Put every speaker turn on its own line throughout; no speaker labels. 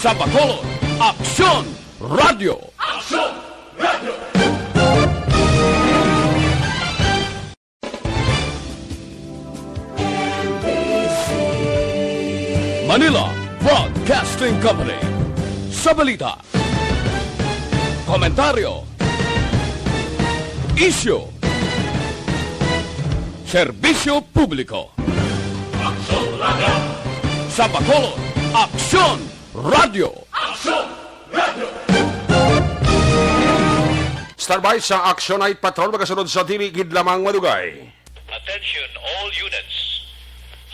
Sa Bacolod, Aksyon Radio!
Aksyon Radio!
Manila Broadcasting Company. Sa balita, komentaryo, isyu, serbisyo publiko.
Aksyon Radio!
Sa Bacolod, Aksyon Radio!
Aksyon Radio!
Starbay sa Action Night Patrol magasunod sa tiligid lamang madugay.
Attention all units.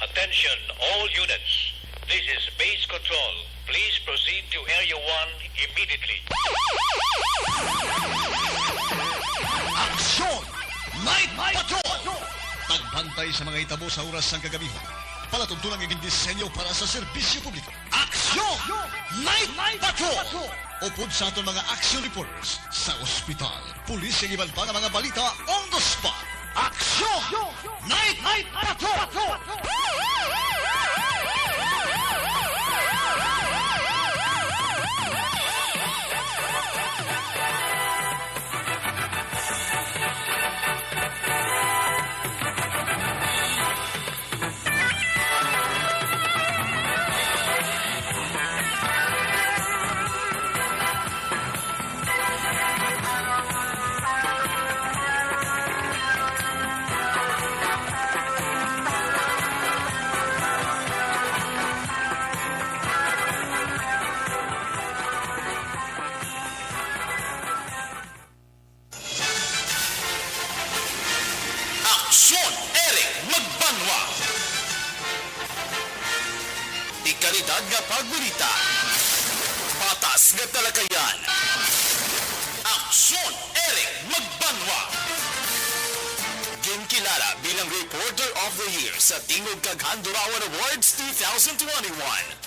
Attention all units. This is base control. Please proceed to Area 1 immediately.
Aksyon! Night Patrol! Tagbantay sa mga itabo sa oras ng kagabihan. Palatuntunan ng disenyo para sa serbisyo publiko. Aksyon! Night Patrol! Upod sa aton mga action reporters sa ospital, pulis ang iban pa ng mga balita on the spot. Aksyon! Night Patrol! Aksyon! Eric Magbanwa! Ikalidad nga pagbalita. Patas nga talakayan. Aksyon! Eric Magbanwa! Ginkilala bilang Reporter of the Year sa Tingog Kaghandurawan Awards 2021.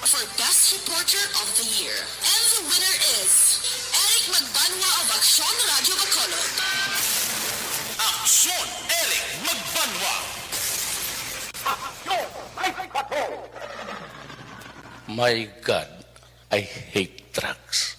For Best Reporter of the Year. And the winner is Eric Magbanwa of Aksyon Radio Bacolod.
Aksyon! Eric Magbanwa!
My God, I hate drugs.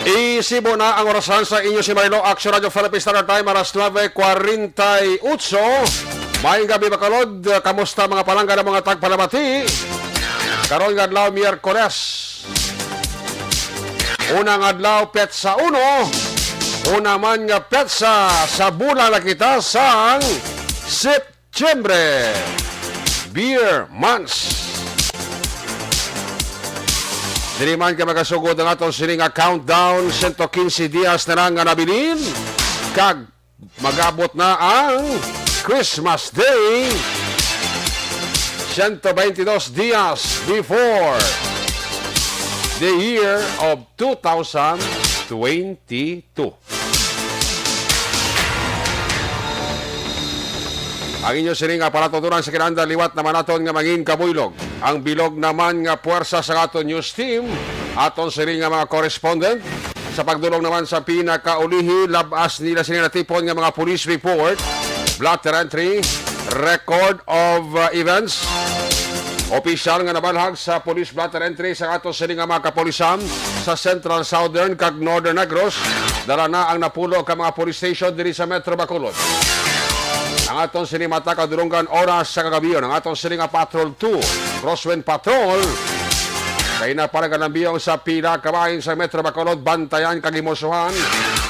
Isibo na ang orasan sa inyo si Marilo Action Radio Philippine Standard Time aras 9:48. Maayong gabi Bacolod, kamusta mga palangga ng mga tagpalamati? Karon nga adlaw Miyerkules. Unang adlaw petsa 1. Una man nga petsa sa bulan na kita sang Septembre. Beer months. Dili man ka magasugod ang atong sining nga countdown 115 dias na lang nga nabilin kag magabot na ang Christmas Day 122 dias before the year of 2022. Ang inyo sining nga palatutunan sa kinanda liwat naman aton nga mangin kabuylog. Ang bilog naman nga puwersa sa aton news team, aton sining nga mga correspondent. Sa pagdulong naman sa pinakaulihi, labas nila sining natipon nga mga police report, blotter entry, record of events. Opisyal nga nabalhag sa police blotter entry sa aton sining nga mga kapolisan sa Central, Southern kag Northern Negros. Dala na ang napulo ka mga police station diri sa Metro Bacolod. Ang atong sinimata kadulungan oras sa kagabiyon. Ang atong sininga Patrol 2, Crosswind Patrol. Kaya na parang biyong sa pila kabahin sa Metro Bacolod, bantayan kagimusuhan.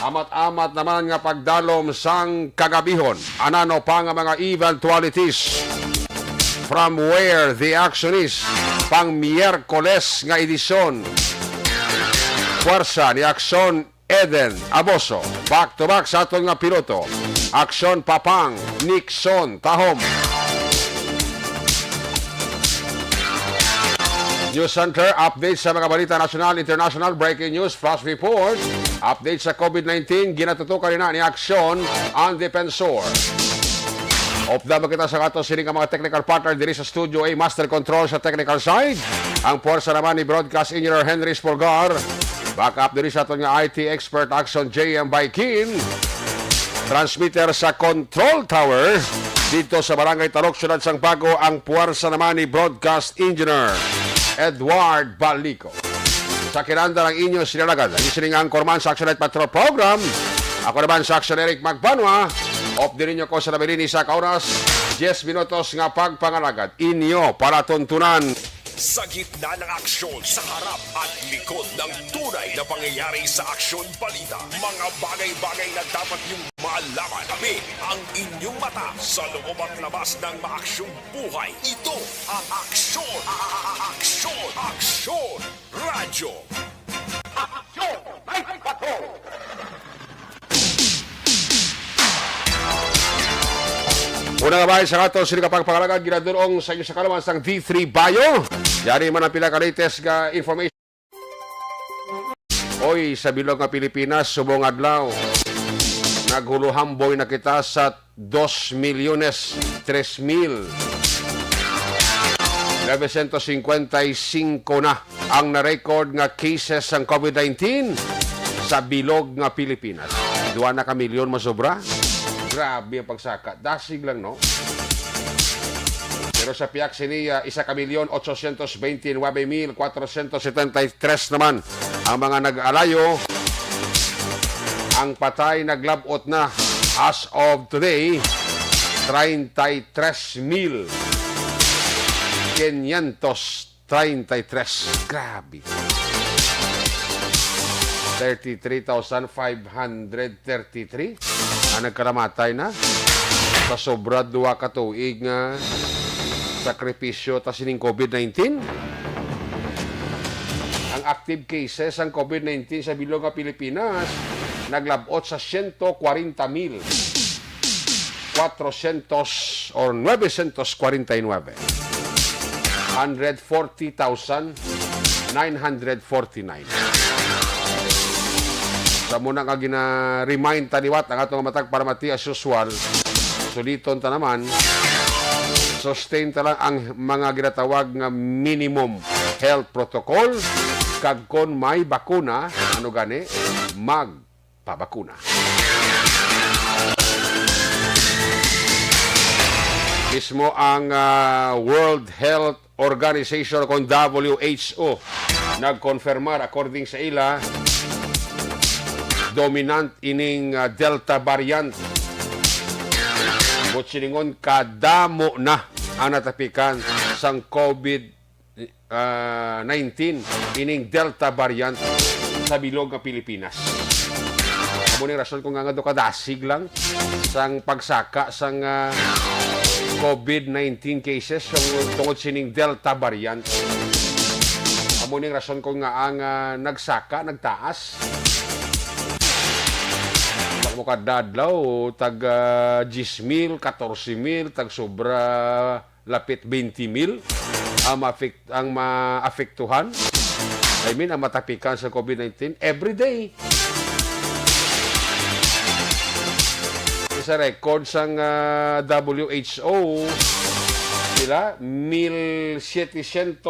Amat-amat naman nga pagdalom sang kagabihon. Anano pa nga mga eventualities from where the action is. Pang Miyerkules nga edisyon. Puwersa ni Aksyon Eden Aboso. Back to back sa atong nga piloto. Aksyon Papang, Nixon, Tahom. News Center, update sa mga balita national, international, breaking news, flash report, update sa COVID-19, ginatutukan na ni Aksyon ang Defensor. Opdama kita sa ato sining mga technical partner diri sa Studio A, Master Control sa technical side. Ang puwersa naman ni Broadcast Engineer Henry Spolgar. Backup diri sa ato nga IT expert Action JM Baikin. Transmitter sa Control Tower dito sa Barangay Tarok, Syudad Sangpago. Ang puwersa naman ni Broadcast Engineer Edward Balico. Sa kinanda ng inyo sinalagad ang isiningang Korman sa Action Night Patrol Program. Ako naman sa Action Eric Magbanwa. Off din ninyo ko sa nabilini sa kauras 10 minutos nga pagpangalagad inyo para tuntunan.
Sa gitna ng aksyon, sa harap at likod ng tunay na pangyayari sa aksyon balita. Mga bagay-bagay na dapat niyong malaman. Kami ang inyong mata sa loob at labas ng maaksyong buhay. Ito ang Aksyon! Aksyon! Aksyon! Radyo! Aksyon! Night Patrol!
Una nga bahay sa ato, sino kapag pangalagad, ginadurong sa inyo sa kalaman sang D3 Bio. Yari man ang pinaka-latest nga information. Oy, sa bilog nga Pilipinas, subong adlaw. Naghuluhamboy na kita sa 2,300,955 na ang na-record nga cases ng COVID-19 sa bilog nga Pilipinas. 2 na ka milyon masobra. Grabe ang pagsaka. Dasig lang, no? Pero sa piyak siniya, 1,829,473 naman ang mga nag-alayo. Ang patay naglabot na as of today, 33,533. Grabe. 33,533 ang nagkaramatay na sa sobra 2 ka tuig nga sakripisyo ta sining COVID-19. Ang active cases ng COVID-19 sa bilog nga Pilipinas naglabot sa 140,400 or 949. 140,949. Sa muna nga gina-remind taniwat ang atong matag para mati as usual. Suliton ta naman, sustain ta lang ang mga ginatawag nga minimum health protocol. Kag kon may bakuna, ano gani, magpabakuna. Mismo ang World Health Organization kon WHO nagkonfirmar according sa ila dominant ining Delta variant. Butsiningon kadamo na ang natapikan sang COVID-19 ining Delta variant sa bilog nga Pilipinas. Amo ni rason kung nga kadasig lang sang pagsaka sang COVID-19 cases tungod sining Delta variant. Amo ni rason kung nga ang nagsaka, nagtaas. Mo kadadlaw tag 10,000, 14,000, tag sobra lapit 20,000 ang maapektuhan. I mean, ang matapikan sa COVID-19 every day. Sa record sang WHO, sila 1,789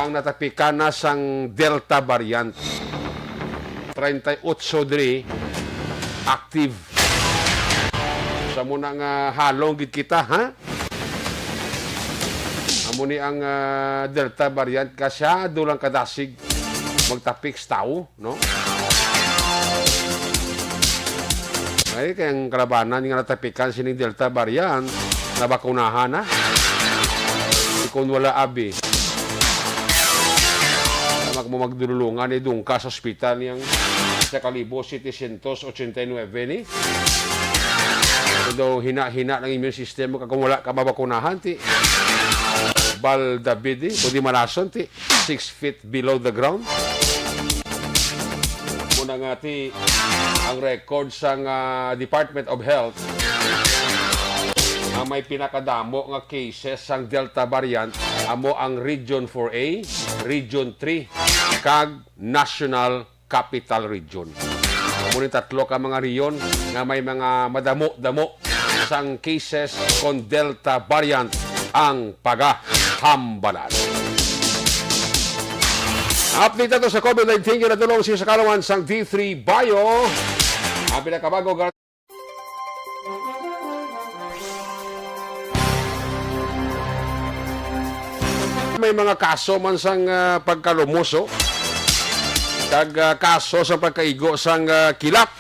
ang natapikan na sang Delta variant. 38 diri active. Sa muna nga halong gid kita, ha? Amo ni ang Delta variant kasyado lang kadasig magtapik sa tao, no? Ay kayang kalabanan nga natapikan sining Delta variant na bakunahan na. Kung wala abi magdulungan ni dungka sa ospital niyang sa 1,789 ni. Kung hina-hina ng immune system mo kung wala ka mabakunahan ti Bal David kundi malason ti 6 feet below the ground. Muna nga ti ang record sa Department of Health ang may pinakadamo nga cases sang Delta variant amo ang Region 4A, Region 3 kag National Capital Region. Muna tatlo ka mga riyon nga may mga madamo-damo sang cases kon Delta variant ang pagahambalan. Update na to sa COVID-19 yung natulong siya sa kalawan sang D3 Bio. Ang pinakabago may mga kaso man sang pagkalumuso kag kaso sa pagkaigo sang kilap.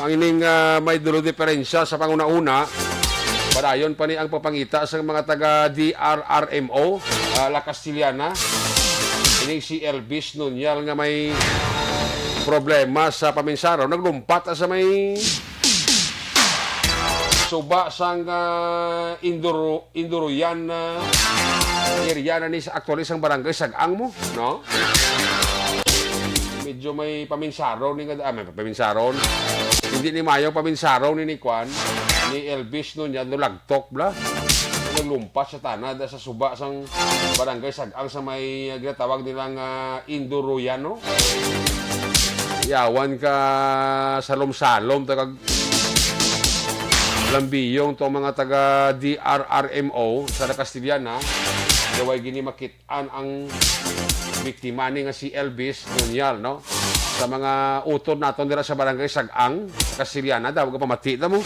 Ang ining may dulo diferensya sa panguna-una padayon pa ni ang papangita sa mga taga DRRMO La Castillana. Ini si Elvis Nunyal nga may problema sa paminsaro. Naglumpat sa may suba sang Induruyan area na ni sa actually sang barangay Sag-ang mo, no? Medyo may paminsaron ni may paminsaron. Hindi ni Mayo paminsaron ni Kwan ni Elvis Nunyal no lagtok bla. Naglumpas sa tanad sa suba sang barangay Sag-ang sa may ginatawag nilang Induruyano. Yawan ka salom-salom tagag lambiyong to mga taga DRRMO sa Castillana. Gaway gini makitaan ang biktima ni nga si Elvis Nunyal, no? Sa mga utod naton dira sa barangay Sag-ang, Castillana, daw ka pamati na mo.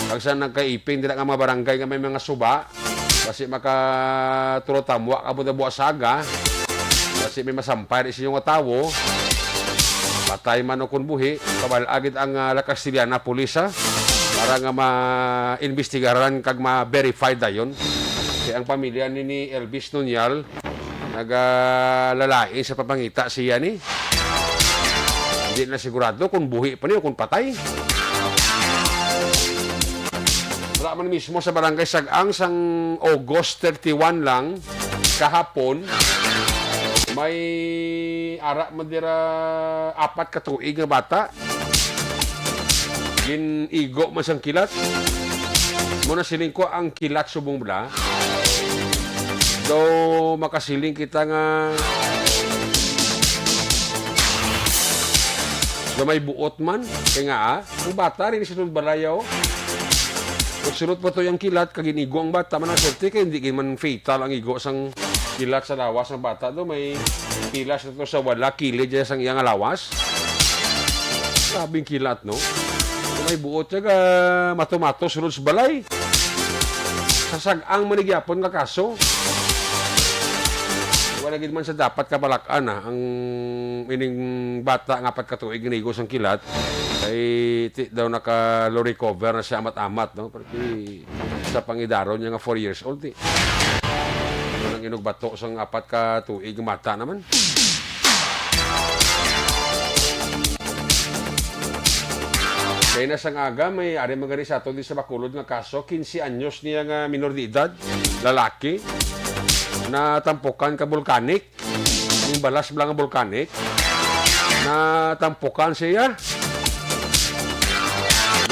Pag saan nagkaipin dira nga mga barangay nga may mga suba, kasi makatulotamwa ka mo na buwasaga, kasi may masampay rin sinyong tawo, patay man o kunbuhi, kabalagid ang La Castillana Pulisa, para nga ma-investigaran kag ma-verify dayon. Kaya ang pamilya ni Elvis Nunyal, naglalai sa papangita siya ni. Hindi na sigurado kung buhi pa niyo, kung patay. Wala man mismo sa barangay Sag-ang sang August 31 lang kahapon may ara madira 4 ka tuig nga bata ginigo man sang kilat muna siling ko ang kilat subong bla daw makasiling kita nga may buot man kaya nga ang bata rin sinunod balayaw. Pagsunod po ito yung kilat, kaginigo ang bata, man ang swerte, kaya hindi man fatal ang igo sang kilat sa lawas ng bata. Do may kilas ito sa wala, kilid dyan sang iyang lawas. Sabing kilat, no? May buot siya ka matomato, sunod sa balay. Sasag-ang manigyapon ka kaso. Wala gid man sa dapat kabalakan ang ining bata nga 4 ka tuig ginigo sang kilat. Ay daw naka-recover na siya amat-amat, no? Porque sa pangidaron niya nga 4 years old, eh. Ano nang inugbato sang 4 ka tuig mata naman. Kaya na sang aga, may ari magari sa ato di sa Bacolod nga kaso, 15 anyos niya nga minor de edad, lalaki, na tampukan ka volcanic, yung balas blang nga volcanic, na tampukan siya.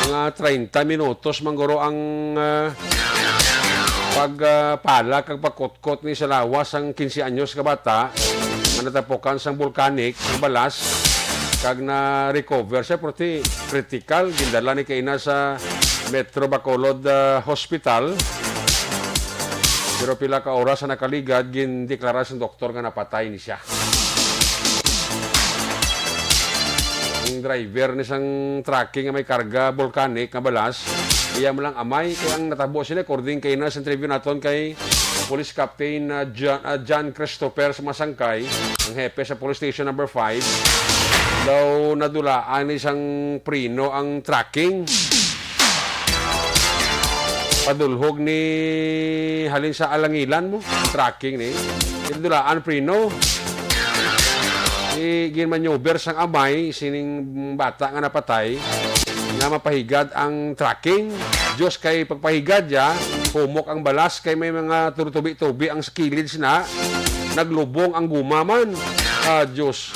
Mga 30 minutos mangguro ang pagpala kag pagkotkot ni sa lawas ang 15 anyos ka bata nga natapukan sang volcanic ang balas kag na recover siya pero critical gindala ni kaina sa Metro Bacolod Hospital pero pila ka oras na nakaligad gindeklara sa doktor nga napatay ni siya. Ang driver ni sang trucking nga may karga volcanic nga balas, iya mo lang amay kaya ang natabo sila according kay na sa interview naton kay Police Captain John Christopher Masangkay, ang hepe sa Police Station number 5, daw nadulaan isang prino ang trucking. Padulhog ni halin sa alangilan mo, trucking ni. Nadulaan prino. Ginmanyover sang amay sining bata nga napatay nga mapahigad ang tracking. Diyos kay pagpahigad ya, humok ang balas kay may mga tubi-tubi ang skillids na naglubong ang gumaman. Diyos.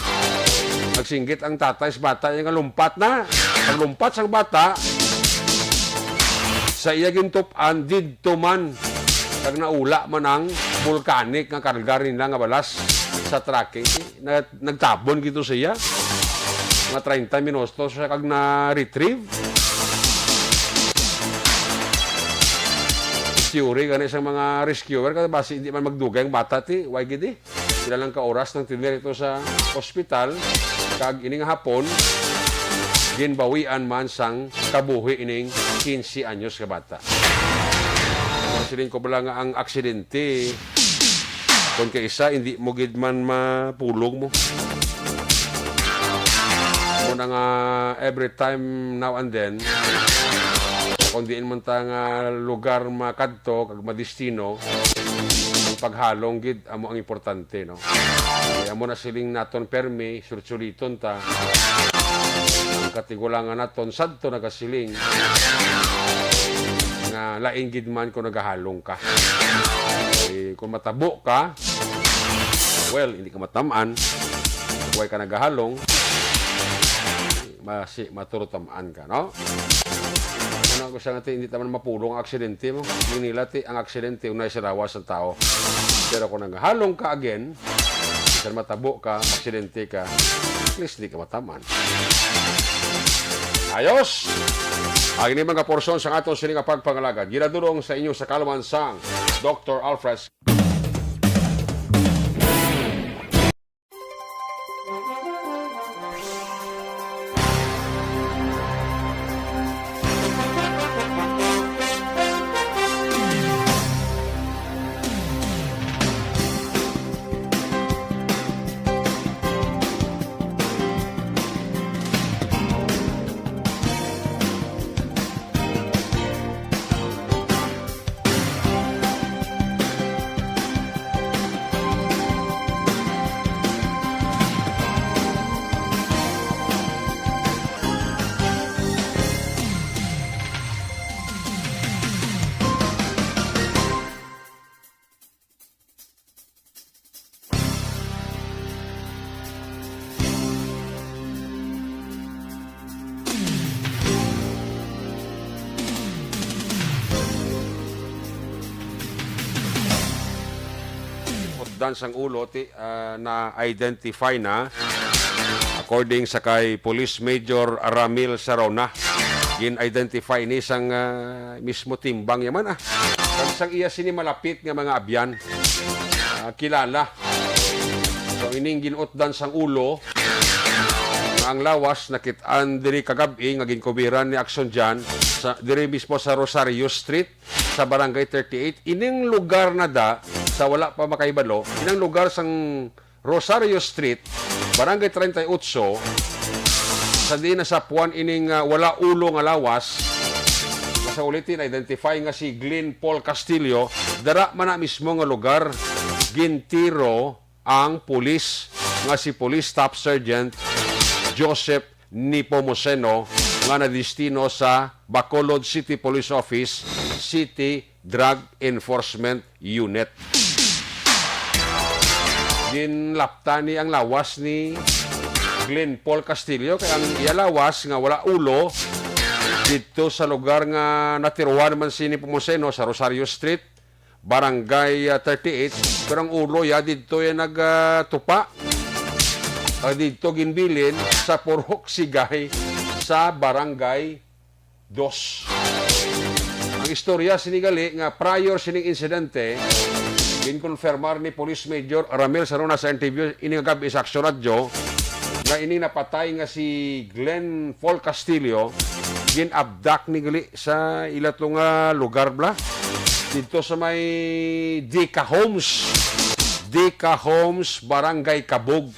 Nagsinggit ang tatay sa bata nga lumpat na. Ang lumpat sang bata sa iya gintupan didto man kag naula man ang volcanic nga karga rin lang nga balas sa tracking. Nagtabon gito siya. Mga 30 minutos siya kag na-retrieve. Theory gani sa mga rescuer kasi basi hindi man magdugay ang bata ti why gidi sila lang ka oras nang tinir ito sa ospital kag ining hapon ginbawian man sang kabuhi ining 15 anyos ka bata. Siling ko bala nga ang aksidente kung kaisa hindi mo gid man mapulong mo. Muna nga every time now and then kung diin man ta nga lugar makadto kag madestino ang paghalong gid amo ang importante no. Kaya amo na siling naton permi sursuliton ta ang katigulangan naton sadto nagasiling nga laing gid man kung nagahalong ka. Kung matabo ka well hindi ka matamaan huwag ka nagahalong maturutamaan ka no. Ano ko sa natin, hindi naman mapulong ang aksidente mo. Yung nila, ang aksidente, unay sa rawas ng tao. Pero kung nanghalong ka again, kung matabo ka, aksidente ka, at least hindi ka mataman. Ayos! Ang ini mga porsyon sa atong sining pagpangalagad. Ginadulong sa inyo sa Kalamansang, Dr. Alfred. Dansang ulo na identify na according sa kay Police Major Ramil Sarona gin-identify ni sang mismo timbang yaman kansang iya sini malapit nga mga abyan kilala so ining ginot dansang ulo ang lawas nakitaan diri kagabi nga ginkubiran ni aksyon dyan sa diri mismo sa Rosario Street sa Barangay 38 ining lugar na da sa wala pa makaibalo, inang lugar sang Rosario Street, Barangay 38, sa di na sa puwan ining wala ulo nga lawas, nasa ulitin, identify nga si Glenn Paul Castillo, dara man na mismo nga lugar, gintiro ang pulis, nga si Police Staff Sergeant Joseph Nepomuceno, nga nadistino sa Bacolod City Police Office, City Drug Enforcement Unit. Ginlapta ni ang lawas ni Glenn Paul Castillo kaya ang iyalawas nga wala ulo dito sa lugar nga natiruan man si Nepomuceno sa Rosario Street, Barangay 38 pero ang ulo ya dito yan nagtupa dito ginbilin sa Purhok Sigay sa Barangay 2. Ang istorya sinigali nga prior sining insidente ginkonfirmar ni Police Major Ramil Sarona sa interview ining gabi sa Aksyon Radio nga ining napatay nga si Glenn Paul Castillo gin-abduct ni gali sa ilatong lugar bla dito sa may Dika Homes Barangay Kabog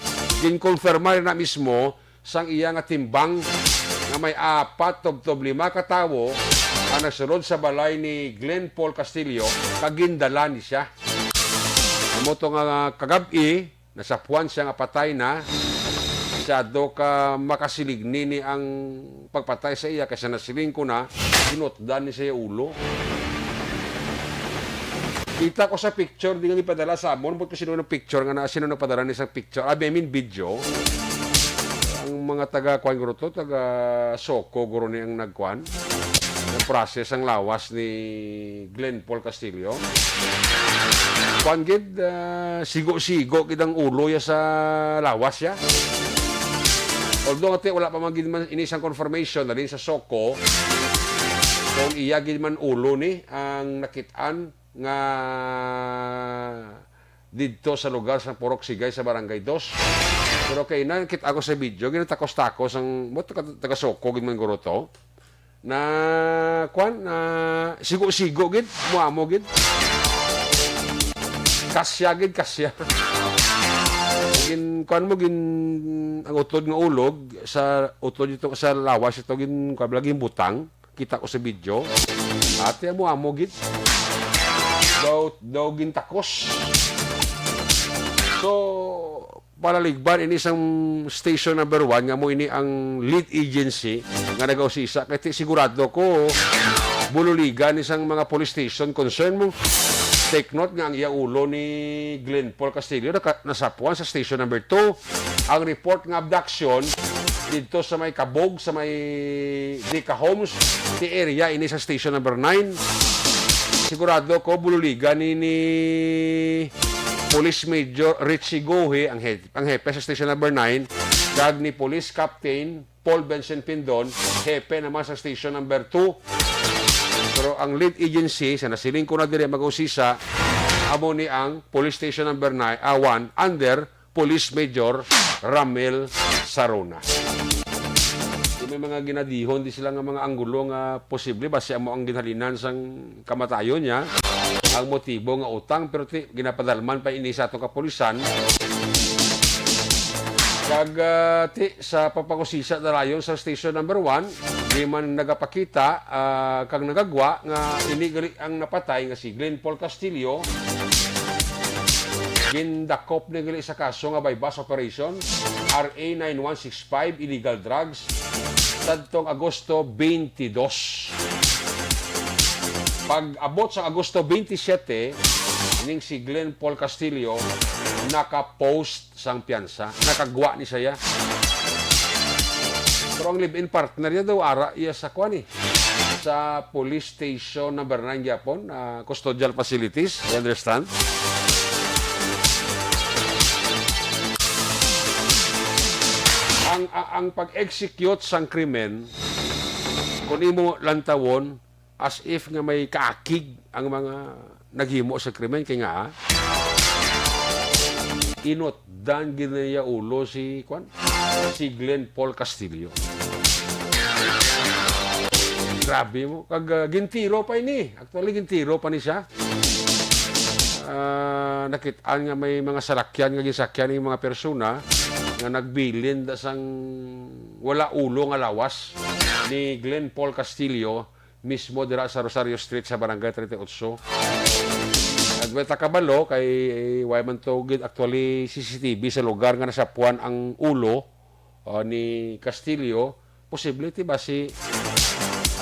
ginkonfirmar na mismo sang iya nga timbang nga may 4 to 5 katawo ang nasunod sa balay ni Glenn Paul Castillo kagindala ni siya. Moto nga kagabi, nasa puwan siya nga patay na, masyado ka makasiligni ni ang pagpatay sa iya kasi nasiling ko na, sinutdan ni siya ulo. Kita ko sa picture, di nga ipadala sa amon, buti sino ng picture nga na, sino nagpadala ni sa picture, video, ang mga taga-kuan guro to, taga-Soko guro ni ang nagkuan, ang process ang lawas ni Glenn Paul Castillo. Kuan gid sigo-sigo gid ang ulo ya sa lawas ya. Although ati wala pa man gid man inisang confirmation na rin sa Soko kung iya gid man ulo ni ang nakit-an nga dito sa lugar sa Purok Sigay sa Barangay 2. Pero kay na kit ako sa video ginatakos-takos ang mo taga Soko gid man guro to na kwan na sigo-sigo gid muamo gid kasya gid kasya. Gin kuan mo gin ang utod nga ulog sa utod dito sa lawas ito gin kuan lagi butang kita ko sa video ate mo amo gid daw gin takos. So palaligban ini isang station number 1 nga mo ini ang lead agency nga nagausisa kay sigurado ko bululigan isang mga police station concern mo. Take note nga ang iya ulo ni Glenn Paul Castillo nasapuan sa station number 2. Ang report nga abduction dito sa may Kabog, sa may Dika Homes, the area ini sa station number 9. Sigurado ko bululigan ni Police Major Richie Gohe, ang hepe sa station number 9, kag ni Police Captain Paul Benson Pindon, hepe naman sa station number 2. Pero ang lead agency, sa nasiling ko na dire mag-usisa, amo ni ang Police Station number 1 under Police Major Ramel Sarona. May mga ginadihon di sila nga mga anggulo nga posible base amo ang ginhalinan sang kamatayon niya. Ang motibo nga utang pero ginapadalman pa ini sa atong kapulisan. Kag sa papangusisa darayon sa station number 1, di man nagapakita kag nagagwa nga ini ang napatay nga si Glenn Paul Castillo. Gindakop ni gali sa kaso nga by bus operation RA 9165 illegal drugs sadtong Agosto 22. Pag abot sa Agosto 27, ning si Glenn Paul Castillo naka-post sang piyansa, nakagwa ni saya. Pero ang live-in partner niya daw ara iya sa kuan sa police station number 9 Japon, custodial facilities, you understand? Ang pag-execute sang krimen kung imo lantawon as if nga may kaakig ang mga naghimo sa krimen kay nga inotdan ginaya ulo si Glenn Paul Castillo. Grabe mo kag gintiro pa ini. Actually gintiro pa ni siya. Nakit-an nga may mga salakyan nga gisakyan ng mga persona nga nagbilin da sang wala ulo nga lawas ni Glenn Paul Castillo mismo dira sa Rosario Street sa Barangay 38. Nagweta kabalo kay way man to actually CCTV sa lugar nga nasapuan ang ulo ni Castillo. Posible ti ba si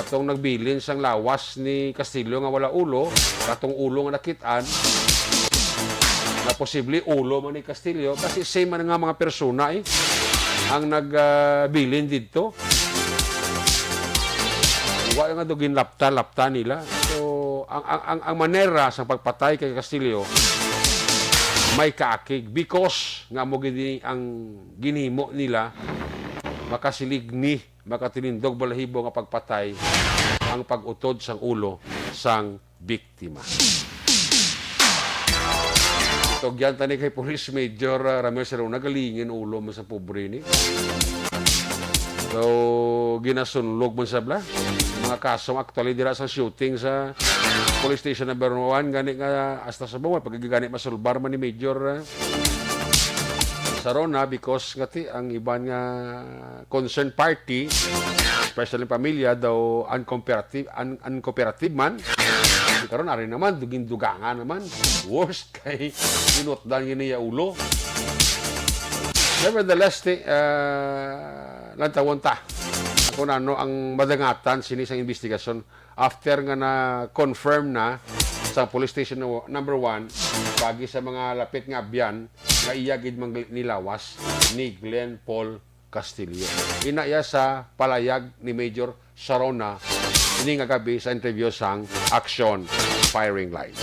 atong nagbilin sang lawas ni Castillo nga wala ulo, atong ulo nga nakit-an na posible ulo man ni Castillo kasi same man nga mga persona ang nagbilin dito. Wa nga dugin lapta nila. So ang manera sa pagpatay kay Castillo may kaakig because nga mo gini ang ginhimo nila makasiligni, makatilindog balahibo nga pagpatay ang pag-utod sang ulo sang biktima. Ito gyan tani kay Police Major Ramel Sarona galingin ulo mo sa pobre ni. So ginasunlog mo sa bla mga kasong actually dira sa shooting sa police station number 1 gani nga hasta sa bawal pagigani masulbar man ni Major Sarona because ngati ang iban nga concerned party especially pamilya daw uncooperative man karon ari naman dugin dugangan naman worst kay inotdan gini ya ulo. Nevertheless lantawon ta kung ano ang madangatan sinisang investigasyon after nga na-confirm na sa police station number 1 bagi sa mga lapit nga abyan nga iyagid nilawas ni Glenn Paul Castillo. Inaya sa palayag ni Major Sarona ini nga gabi sa interview sang Action Firing Line.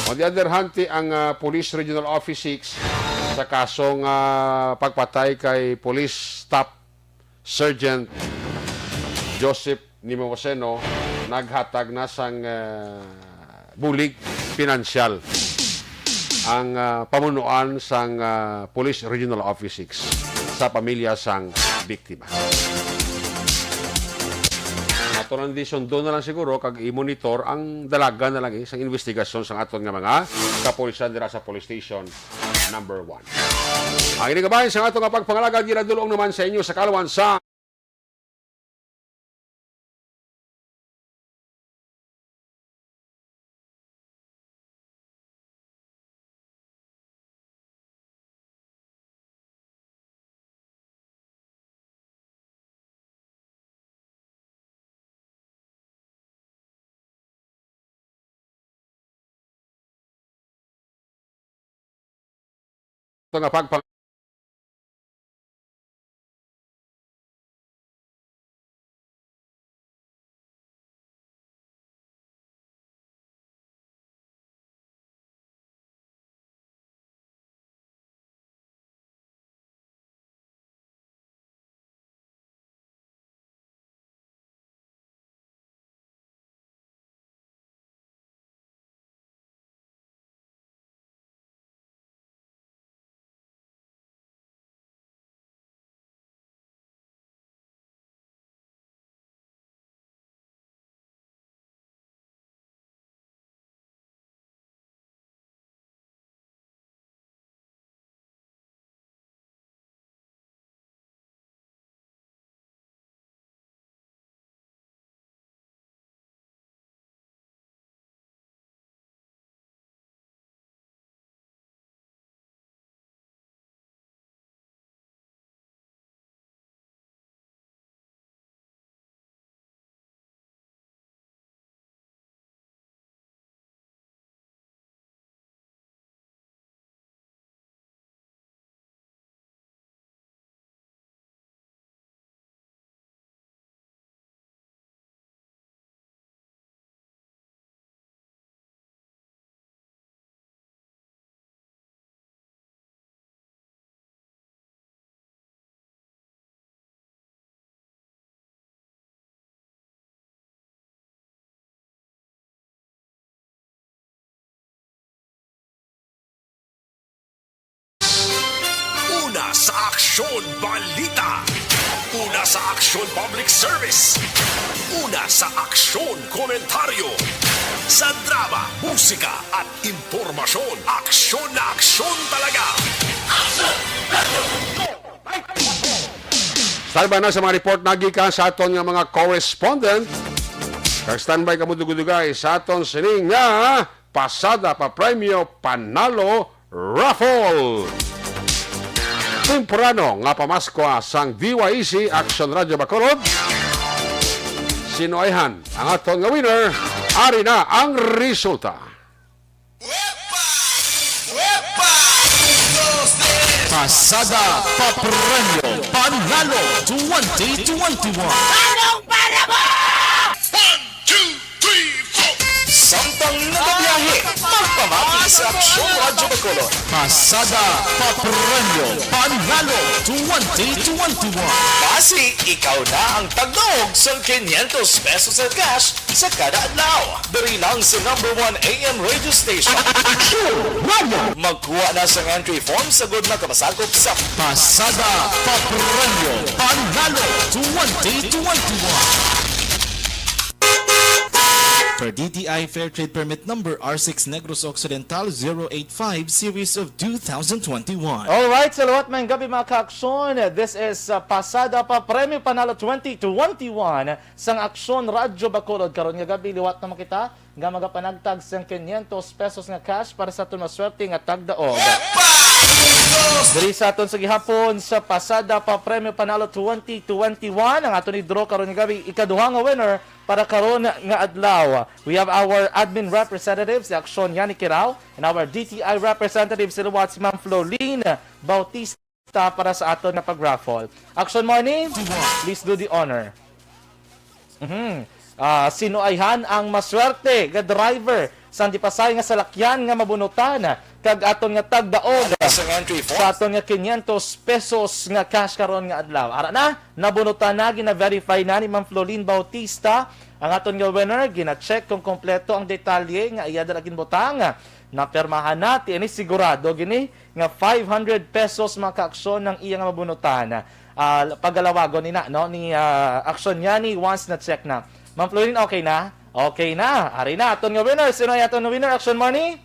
On the other hand, ang Police Regional Office 6 sa kasong pagpatay kay Police Staff Sergeant Joseph Nimoseno naghatag na sang bulig pinansyal ang pamunuan sang Police Regional Office 6 sa pamilya sang biktima. Natulang dison doon na lang siguro kag i-monitor ang dalaga na lang sa investigasyon sa aton nga mga kapulisan dira sa police station number 1. Ang inigabahin sa aton nga pagpangalagad ginadulong naman sa inyo sa kalawan sa nga pagpang
Una sa Aksyon Balita. Una sa Aksyon Public Service. Una sa Aksyon Komentaryo. Sa drama, musika at impormasyon. Aksyon na aksyon talaga.
Salba na sa mga report nagikan sa aton nga mga correspondent. Kag standby ka mo dugay sa aton sining nga pasada pa premyo panalo raffle. Temporano nga pamasko sang DYEC Action Radio Bacolod. Sinuayhan ang aton nga winner. Ari na ang resulta.
Pasada Papremyo Panalo 2021.
Samtang nagabiyahe, magpamati sa Aksyon Radyo Bacolod.
Pasada Papremyo Panalo 2021.
Basi, ikaw na ang tagdog sa 500 pesos sa cash sa kada adlaw. Dari lang sa number 1 AM radio station. Magkuha na sa entry form sa good na kamasakop sa
Pasada Papremyo Panalo 2021. Per DTI Fair Trade Permit Number R6 Negros Occidental 085 Series of 2021.
Alright, salawat may gabi mga ka-aksyon. This is Pasada pa Premyo Panalo 2021 sang Aksyon Radyo Bacolod. Karon nga gabi, liwat naman kita nga magapanagtag sang 500 pesos nga cash para sa aton maswerte nga tagdaog. Diri sa aton sa gihapon sa Pasada pa Premyo Panalo 2021 ang aton i-draw karon nga gabi ikaduha nga winner para karon nga adlaw. We have our admin representatives, si Aksyon Yani Kirao, and our DTI representative si Luwat si Ma'am Floline Bautista para sa aton na pag-raffle. Aksyon morning, please do the honor. Sinuayhan ang maswerte nga driver sang dipasay nga salakyan nga mabunutan kag aton nga tagdaog sa aton nga 500 pesos nga cash karon nga adlaw. Ara na nabunutan na gina-verify na ni Ma'am Florin Bautista ang aton nga winner, gina-check kung kompleto ang detalye nga iya dala ginbutang. Napermahan natin ini sigurado gini nga 500 pesos maka-aksyon ng iya nga mabunutan. Pagalawagon ni na no ni aksyon niya ni once na check na. Ma'am Florin, okay na? Okay na. Ari na aton nga winner. Sino ay aton nga winner? Action money?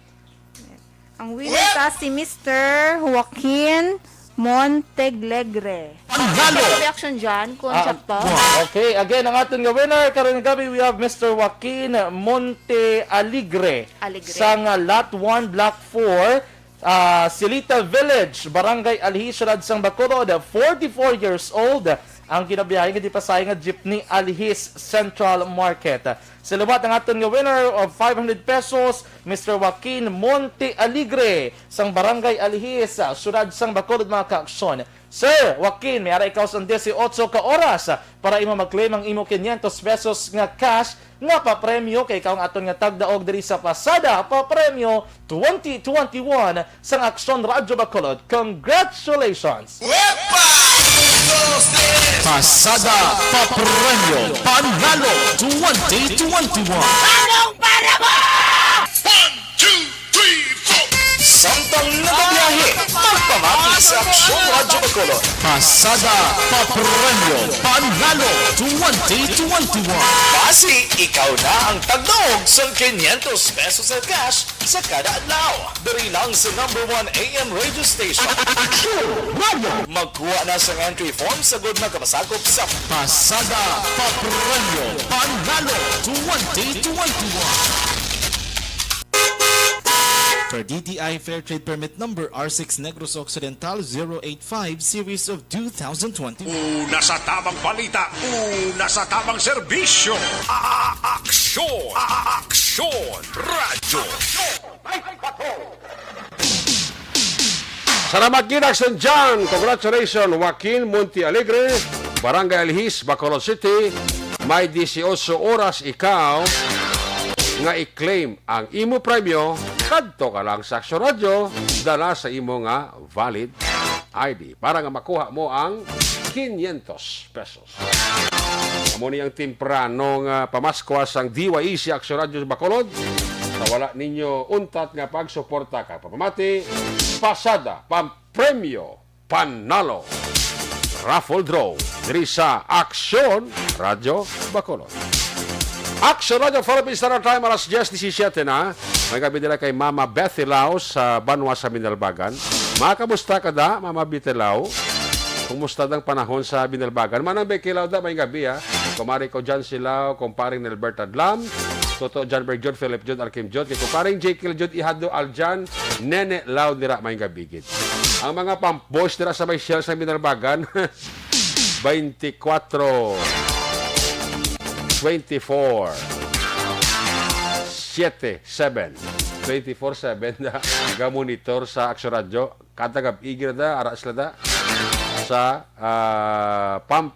Ang winner ta si Mr. Joaquin Monteglegre. Ano reaction dyan? Kung sakto?
Okay, again, ang aton nga winner karon nga gabi we have Mr. Joaquin Montealegre. Sang Lot 1, Block 4, Silita Village, Barangay Alhis, Sang Bacolod, 44 years old. Ang ginabiyahe nga di pasay nga jeepney Alhis Central Market. Sa lubat ang aton nga winner of 500 pesos, Mr. Joaquin Montealegre, sang Barangay Alhis, Syudad Sang Bacolod, mga kaaksyon. Sir Joaquin, may ara ikaw sa 18 ka oras para imo mag-claim ang imo 500 pesos nga cash nga pa-premyo kay ikaw ang aton nga tagdaog diri sa pasada pa-premyo 2021 sang Aksyon Radyo Bacolod. Congratulations!
Pasada Papremyo Panalo 2021.
Anong para mo?
1, 2, 3, 4!
Samtang nagabiyahe, magpamati sa Aksyon Radyo Bacolod.
Pasada Papremyo Panalo 2021.
Basi, ikaw na ang tagdaog sa 500 pesos sa cash sa kada adlaw. Dari lang sa number 1 AM radio station. Magkuha na sa entry form sa good na kapasakop sa
Pasada Papremyo Panalo 2021. For DTI Fair Trade Permit Number R6 Negros Occidental 085 Series of 2020.
Una sa tamang balita, una sa tamang serbisyo. Aksyon! Aksyon! Radyo!
Salamat Action John. Congratulations Joaquin Montealegre, Barangay Alhis, Bacolod City. May 18 oras ikaw nga i-claim ang imo premyo kadto ka lang sa Aksyon Radyo, dala sa imo nga valid ID para nga makuha mo ang 500 pesos. Amo ni ang temprano nga pamaskuas ang DYEC Aksyon Radyo sa Bacolod. Wala ninyo untat nga pagsuporta ka papamati, pasada, pampremyo, panalo, raffle draw diri sa Aksyon Radyo Bacolod. Aksyon Radio Philippines Standard Time, alas 10:17 na. May gabi nila kay Mama Bethelao sa Banwa sa Binalbagan. Makamusta ka da, Mama Bethelao? Kumusta dang panahon sa Binalbagan? Manang Bekilaw da, may gabi ha. Kumari ko dyan sila, kumparing Nelbert Adlam, Toto John Bergjod, Philip Jod, Alkim Jod, kay kumparing Jekyll Jod, Ihado Aljan, Nene Lau nira, may gabi gid. Ang mga pampos nira sa may shell sa Binalbagan, 24/7 na ga-monitor sa Aksyon Radyo. Kada gab-igir da, aras la da sa pump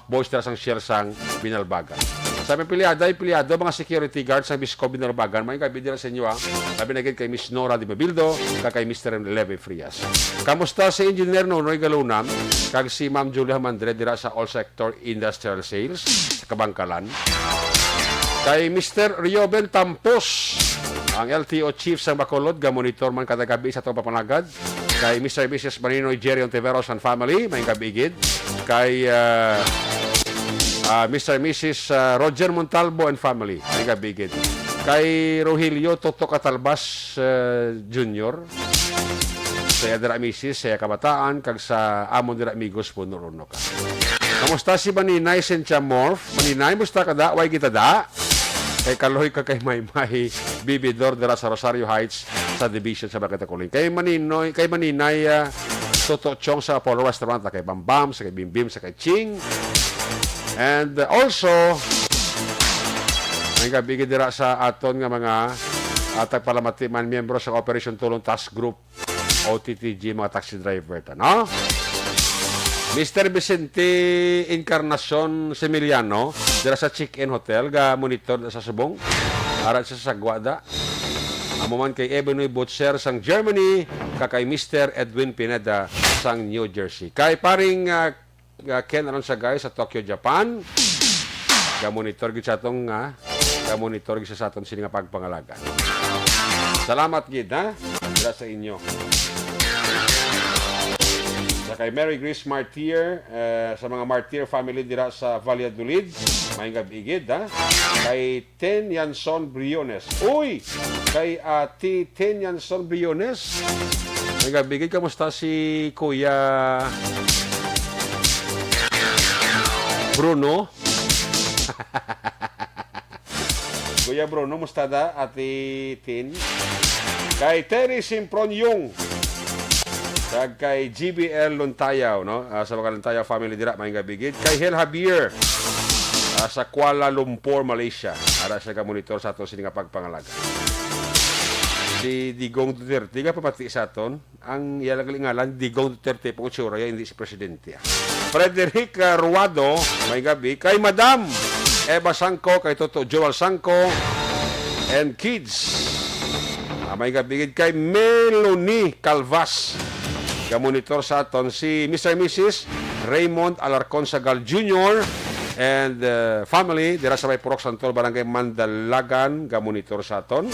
boys na sang share sang Binalbagan. Sabi piliado, mga security guards sa Bisco Binalbagan. May gabi nila sa inyo sabi na kay Miss Nora Di Mabildo, kay Mr. Leve Frias. Kamusta si Engineer Nonoy Galunam, kag si Ma'am Julia Mandre dira sa All Sector Industrial Sales sa Kabangkalan. Kay Mr. Rioben Tampos, ang LTO Chief sa Bacolod, ga-monitor man kada gabi sa itong papanagad. Kay Mr. and Mrs. Marino Jerry Ontiveros and family, may gabigid. Kay Mr. and Mrs. Roger Montalvo and family, may gabigid. Kay Rogelio Toto Catalbas Jr., saya dira Mrs. saya kabataan, kag sa amon dira amigos po nuruno ka. Kamusta si Maninay Sentia Morph? Maninay, musta ka da? Way kita da? Kay Kaloy ka kay Maymay Bibidor dira sa Rosario Heights sa Division sa Bakatakuling. Kay Maninay Toto Chong sa Apollo Restaurant, kay Bambam, sa kay Bimbim, sa kay Ching. And also may gabigid dira sa aton nga mga tagpalamati man miyembro sa Operation Tulong Task Group OTTG, mga taxi driver ta, no? Mr. Vicente Encarnacion Semiliano dira sa Chick-In Hotel ga monitor sa Subong. Arat sa sagwada. Amo man kay Ebony Butcher sang Germany, kay Mr. Edwin Pineda sang New Jersey. Kay paring Ken aron sa guys sa Tokyo, Japan. Ga-monitor gid sa atong ga-monitor gid sa aton sini nga pagpangalaga. Salamat gid ha. Dira sa inyo. Sa kay Mary Grace Martyr, sa mga Martyr family dira sa Valladolid, may gabi gid ha. Kay Ten Yanson Briones. Uy! Kay Ati Ten Yanson Briones. May gabi gid, kamusta si Kuya Bruno? Kuya Bruno, musta da, Ati Tin? Kay Terry Simpron Yung. Kay GBL Luntayaw, no? Sa mga Luntayaw family dira, may gabi gid. Kay Hel Javier. Sa Kuala Lumpur, Malaysia. Ara siya ka-monitor sa aton sini nga pagpangalaga. Si Digong Duterte, nga pamati sa aton, ang iyalang ngalan, Digong Duterte, po tsura, hindi si Presidente. Frederick Ruado, may gabi. Kay Madam Eva Sangko, kay Toto Joel Sangko, and kids. May gabi kay Melanie Calvas. Ka-monitor sa aton si Mr. and Mrs. Raymond Alarcon Sagal Jr. and family dira sa may Purok Santol, Barangay Mandalagan, ga-monitor sa aton.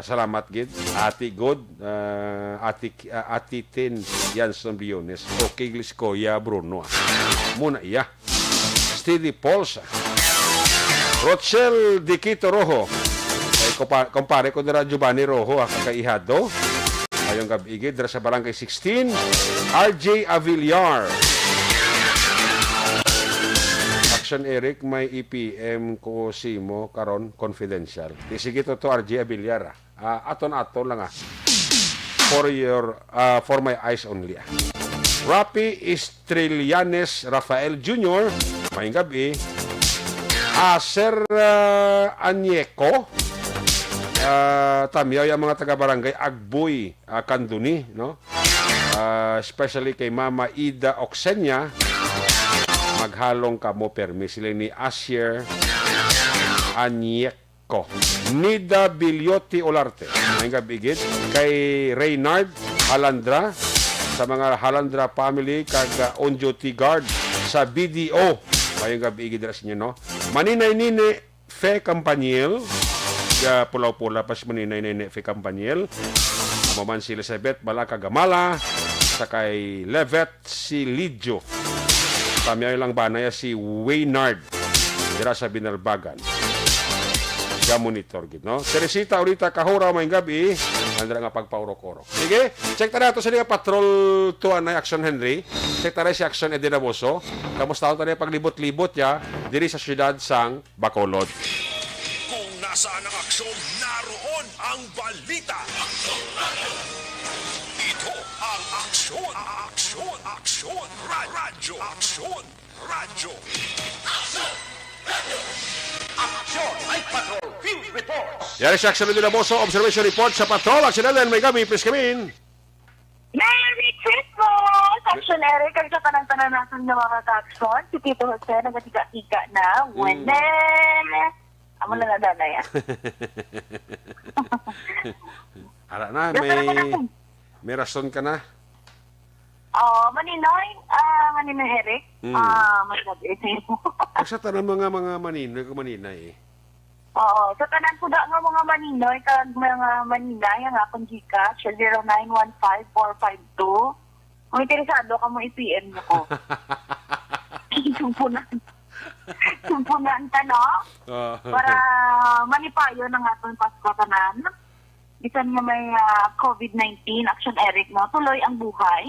Salamat gid. Ati God, Ati Tin Yanson Briones. Okay, Glis Kuya Bruno. Muna iya. Steady Paulsa. Rochelle Diquito Rojo. Ay, kumpare ko dira Giovanni Rojo, kakaihado. Ayong gabi gid dira sa Barangay 16. RJ Avillar. Action Eric, may EPM ko simo karon confidential. Sige to RJ Avillar. Aton-aton lang for my eyes only. Rapi Estrelianes Rafael Jr. May gabi. Sir Anyeko. Tamiyaw yung mga taga-barangay Agboy, Kanduni, no? Especially kay Mama Ida Oxenia. Maghalong kamo permi sila ni Asher Anyeko. Nida Bilyotti Olarte. May gabigit. Kay Reynard Halandra. Sa mga Halandra family, kag on duty guard sa BDO. May gabigit ras niyo, no? Maninay Nini Fe Campaniel. Pulaw-pula pas maninay Nini Fe Campaniel. Amaman si Elizabeth Balaka Gamala. Sa kay Levet si Lidjo. Tamiyay lang banaya si Waynard. Dira sa Binalbagan. Monitor gid, no? Teresita Urita Kahura, may gabi, andra nga pagpaurok-urok. Sige, check ta nato sa nga patrol to anay Action Henry. Check ta si Action Edina Boso. Kamusta ta paglibot-libot ya diri sa siyudad sang Bacolod.
Kung nasaan ang aksyon, naroon ang balita. Ito ang aksyon, aksyon, aksyon, radyo, aksyon, radyo. Aksyon, Night Patrol, Field Reports.
Yan si Action Edina Boso, observation report sa patrol. Action Ellen, may gabi, please come in.
Merry Christmas! Action Eric, ang sa tanan-tanan natin ng mga ka-action. Si Tito Jose, nagatiga-tiga na. Wene! Amo na nadana yan.
Ara na, may rason ka na.
Maninoy Eric. Magsabi sa'yo.
Sa tanan mga maninay eh.
Oo, sa tanan ko da nga mga maninoy, kag mga maninay, ang akong Gcash, 0915-452. Kung interesado ka mo, i-PM niyo ko. Sumpunan ka, no? Para manipayo ng atong Pasko tanan. Bisan nga may COVID-19, Action Eric, no? Tuloy ang buhay.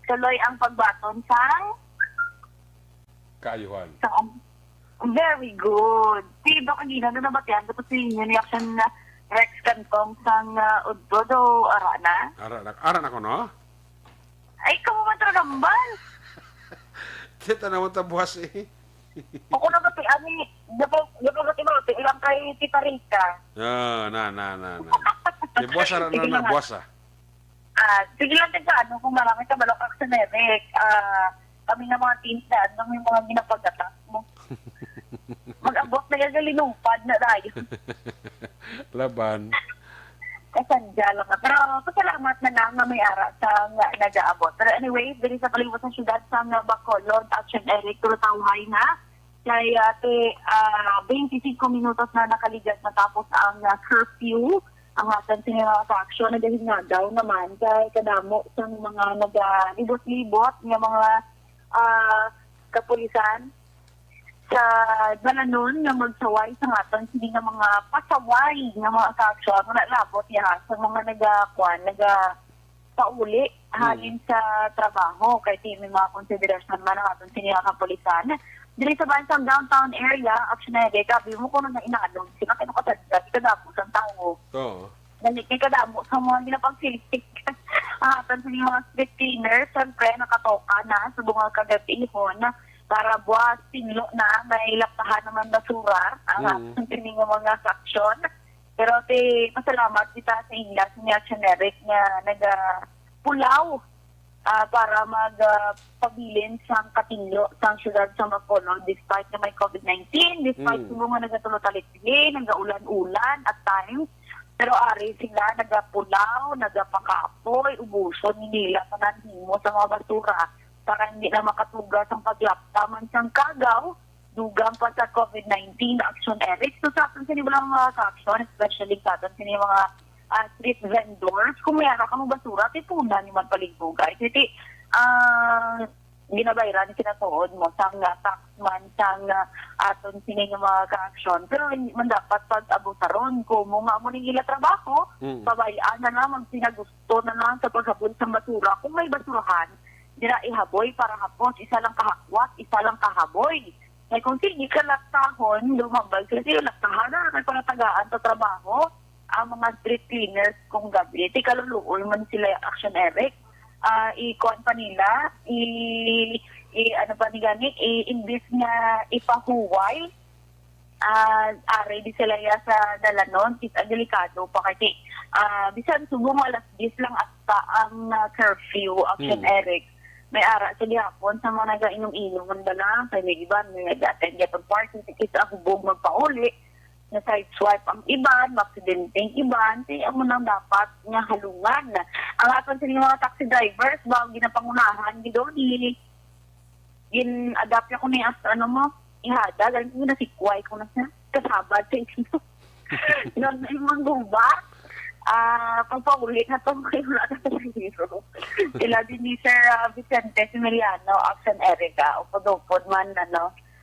Tuloy ang pagbaton sang
kaayuhan.
Very good. Si Doc Agina, na nabatihan ko si inyo ni Action Rex Cantong sang Uddo, Arana.
Arana ko, no?
Ay, kamamatranambal.
Tita naman tabuhas eh.
Ako na bati, dapat ilang kay Tita Rita.
Di buwas na buwas ah.
Sige lang din sa kung marami ka balok Action Eric. Kami na mga teams na, may mga ginapagatas mo. nag-abot, nagalinupad na tayo.
Laban.
Kasadya lang nga. Pero pasalamat na lang na may ara sa nag-aabot. Pero anyway, dili sa palibot ng syudad sa Bacolod, Action Eric, turutawhay na. Kay 25 minutos na nakaligas matapos ang curfew. Ang hatan sa mga ka-aksyon na dahil nga daw naman kay kadamo sa mga nag-libot-libot ng mga kapulisan sa Balanon nga magsaway sa ngaton hindi nga mga pasaway nga mga ka-aksyon na labot ya sa mga pauli halin sa trabaho kay may mga konsiderasyon man ang aton siniya kapulisan. Dili sa bansang downtown area, Action Eric, sabi mo kung na inaalong sila kayo katagdag, kadamo sa tao.
Oo.
Kay kadamo sa mga ginapang-silistik. Aton sa mga street cleaners, siyempre nakatoka na sa bungal kagabi na para buwas, pinlo na, may laptahan naman basura ang aton sa mga saksyon. Pero masalamat kita sa inyo sa Action Eric na nagpulaw para magpabilin sa katinlo sa syudad sa Bacolod despite na may COVID-19, despite mga nagatulot-alitili, nagaulan-ulan at times. Pero ari sila nagapulaw, nagapakapoy, ubuson, nila pananhimo sa mga basura para hindi na makatugas ang paglaptaman sa kagaw, dugang pa sa COVID-19 Action Eric. So sa atin sinibulang mga action, especially sa atin sinibulang mga street vendors, kung mayara ka mong basura, tipuna ni man paligbo, guys. Iti, ginabayran sinatuod mo sang taxman, sang aton sining mga ka-aksyon. Pero hindi man dapat pag-abutaron kung mga mo ning ila trabaho, pabayaan na lang, magpinagusto na lang sa paghabon sa basura. Kung may basurahan, dira ihaboy para hapos, isa lang kahakwat, isa lang kahaboy. Kaya kung sige ka laktahon, lumambag, kasi laktahan na, kaya panatagaan sa trabaho, ang mga street cleaners kung gabi. Kaluluoy man sila Action Eric. I-kuan pa nila, ano pa ni gani, imbis nga ipahuway, ready sila ya sa dalanon, delikado pa kasi bisan subong alas 10 lang hasta ang curfew Action Eric. May ara sa gihapon sa mga nagainom-inom man bala, kay may iba, may nag-attend getong party, kasi ang hubog magpauli, na side swipe ang iban, maksidenteng iban, kaya mo nang dapat nga halungan. Ang aton sa mga taxi drivers, bago ginapangunahan, gin-adapt ko na ano mo, ihada, galing ko na sikway ko na siya, kasabad sa ito. Yung mangguba, pagpaulit na ito, kayo wala na sa hero. Sila din ni Sir Vicente Similiano, Action Erica, o podopod man,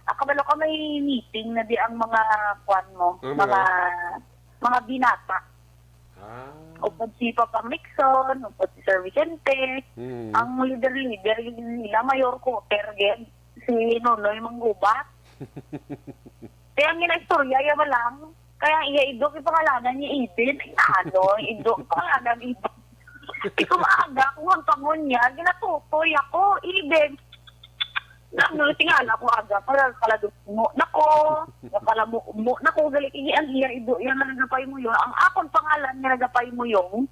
kabalo ka may meeting na di ang mga kwan mo, mga binata. Upod si Papa Mixon, upod si Sir Vicente, ang leader nila, Mayor Cotter, si Nonoy Manggubat. Kaya ang gina-istorya, yawa lang, kaya iya-idok yung pangalanan niya Eden, idok pangalanan Eden. Ito maaga, kung ang pangon niya, ginatutoy ako, Eden. Tingala ko aga para kaladok mo nako galit ang iya ido yan nagapay mo yon ang akong pangalan nga nagapay mo yung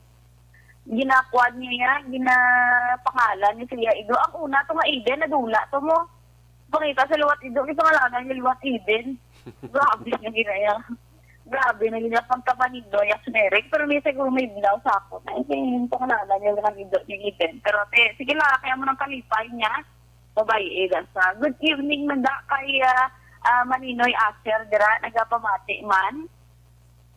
ginakuan niya ginapangalan ni siya ido ang una to nga Eden nadula to mo pangita sa liwat ido yung pangalanan niya liwat Eden grabe na ginaya grabe na ginaya pangkabanido yung generic pero may siguro may bilaw sa ako yung pangalanan niya lang ido yung Eden pero sige lang kaya mo nang kalipay niya babae sa good evening manda kay Maninoy Acer dira nagapamati man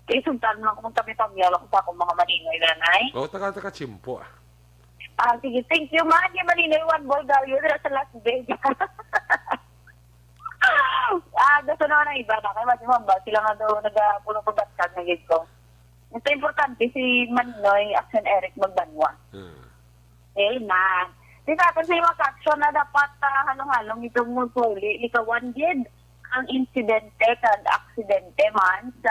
kay suntan lang kung tabi-pamyala ko sa akong mga Maninoy nanay
taka chimpo
sige thank you man kay Maninoy one ball galyo dira sa Las Vegas gusto na iba na kay Mamba sila nga daw nagapulong pagbatkag na gid ko ito importante si Maninoy Action Eric Magbanwa man dito atin sa mga action na dapat halong-halong itong muli, ikawan gid ang insidente kag aksidente man sa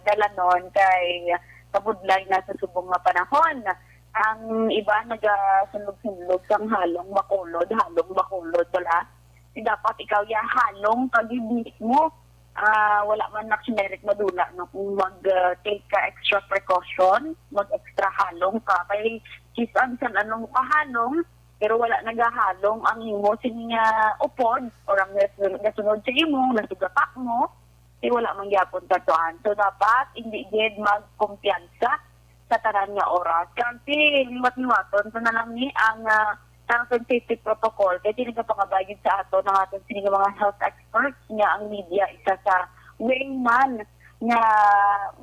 dalanon kay kabudlay na sa subong nga panahon. Ang iba nagasunog-sunog sang halong Bacolod wala. Dapat ikaw ya halong kag mo. Wala man na generic madula no kung mag-take ka extra precaution, mag-extra halong ka kay kisan san anong kahalong pero wala nagahalong ang imo sinya upod or ang nasunod sa imo, nasugapak mo, wala man gyapon tatuan. So dapat hindi gid magkumpiyansa sa tanan nga oras. Kasi liwat-liwaton so na lang ni ang terms and safety protocol kay dili ka pangabagid sa ato ng aton sini mga health experts nga ang media isa sa wingman nga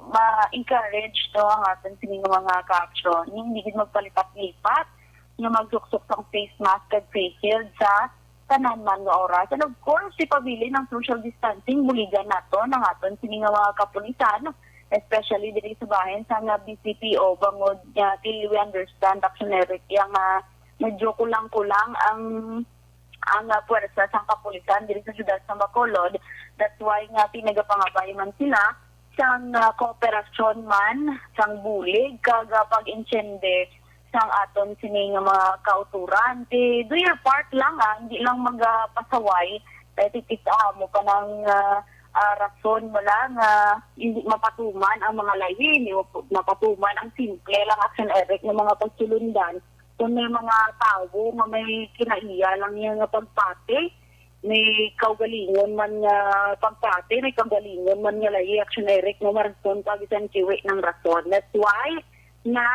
ma-encourage to ang aton sini mga ka-action. Hindi gid magpalipat-lipat nga magsuksok sang face mask at face shield sa tanan man nga oras. And of course, ipabili ng social distancing, buligan nato ng aton sini nga mga kapulisan, especially diri sa bahin sa nga BCPO, bangod nga till we understand actionary yang medyo kulang-kulang ang puwersa sa kapulisan diri sa syudad sa Bacolod. That's why nga pinagapangabay man sila sang kooperasyon man, sang bulig, kaga pag-insyende sang aton sini nga mga kauturan. Do your part lang, hindi lang magpasaway, dahil titita mo pa ng rason mo lang, hindi mapatuman ang mga lahi, hindi mapatuman ang simple lang action Eric ng mga pagsulundan. Kung may mga tao nga may kinaiya lang yung pagpati, may kaugalingon man nga pagpati, may kaugalingon man nga lahi action Eric ng marason pagisan kiwi ng rason. That's why na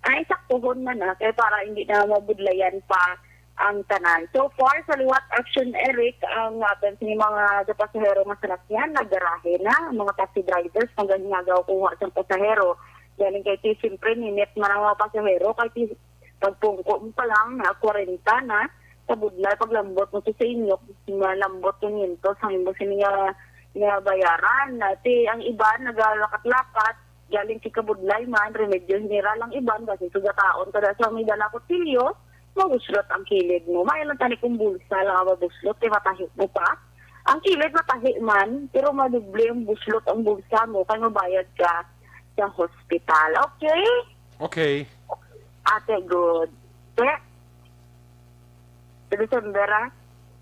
ay saktuhon man kaya para hindi na mabudlayan pa ang tanan. So far sa liwat action Eric, ang aton sa mga pasahero nga salakyan, nagarahe na, ang mga taxi drivers, hanggang ngagaw kuha sa pasahero. Galing kay ti, siyempre, ninit man ang mga pasahero, kay ti, pagpungko mo pa lang, 40 na, sa budlay, paglambot mo sa inyo, malambot yung yunto, sa imo siya nga bayaran. Ti, ang iba, nagalakat-lakat, galing si kabudlay man, remedyo general ang iban, kasi sugataon, kada sa may dala ko tilyo, mabuslot ang kilid mo. May lang tani kong bulsa lang mabuslot, matahi mo pa. Ang kilid matahi man, pero maduble ang buslot ang bulsa mo, kaya mabayad ka sa hospital. Okay?
Okay.
Ate, good. Okay? Sa December,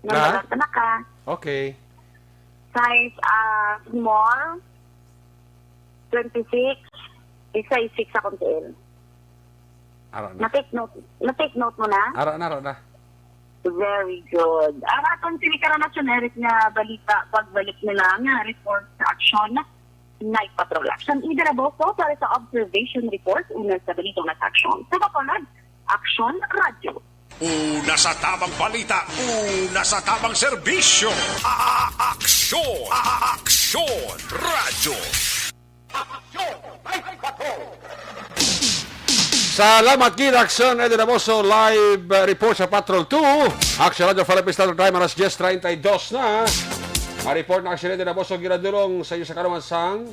nalalat na ka.
Okay.
Size small, 26, isa 6 sa kontiin. Na-take note mo na?
Ara na.
Very good. Ang aton sinikaranason Eric na balita pagbalik nila nga report sa action night patrol action. Either above po para sa observation report una sa balitong na action. Sa Bacolod, Action Radio.
Una sa tamang balita, una sa tamang serbisyo. Aksyon! Aksyon! Radyo!
Salamat kid Action Eddie Raboso live report sa Patrol 2. Action Radio Philippine Standard Time alas 10:32 na. Ang report na Action Eddie Raboso ginadulong sa iyo sa karumansang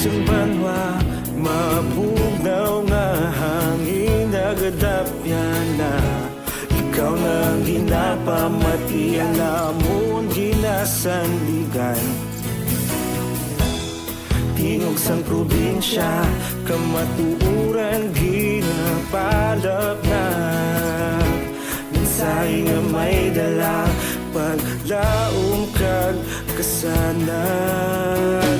Banwa, mapugnaw nga hangin nagadapya na. Ikaw nang ginapamati ang namon ginasandigan. Tingog sang probinsya, kamatuuran ginapalap na. Minsay nga may dala, paglaong kag kasanat.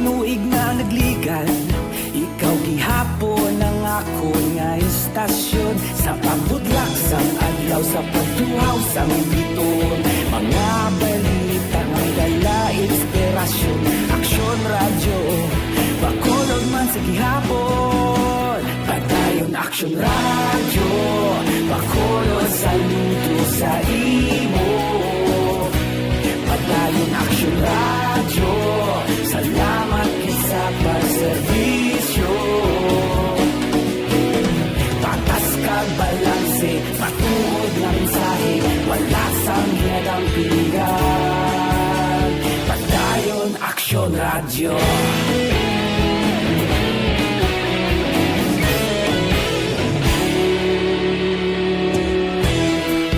Tuig na nagligan, ikaw gihapon ang ako nga istasyon. Sa pagbudlak sang adlaw, sa pagtuhaw sang biton, mga balita nga dala inspirasyon. Aksyon Radio, Bacolod man sa gihapon. Padayon Aksyon Radio, Bacolod saludo sa imo. Padayon Aksyon Radio, salamat sa pagservisyo. Patas kag balanse, patuod na mensahe, wala sang hiyadang pilihan. Padayon Aksyon Radio.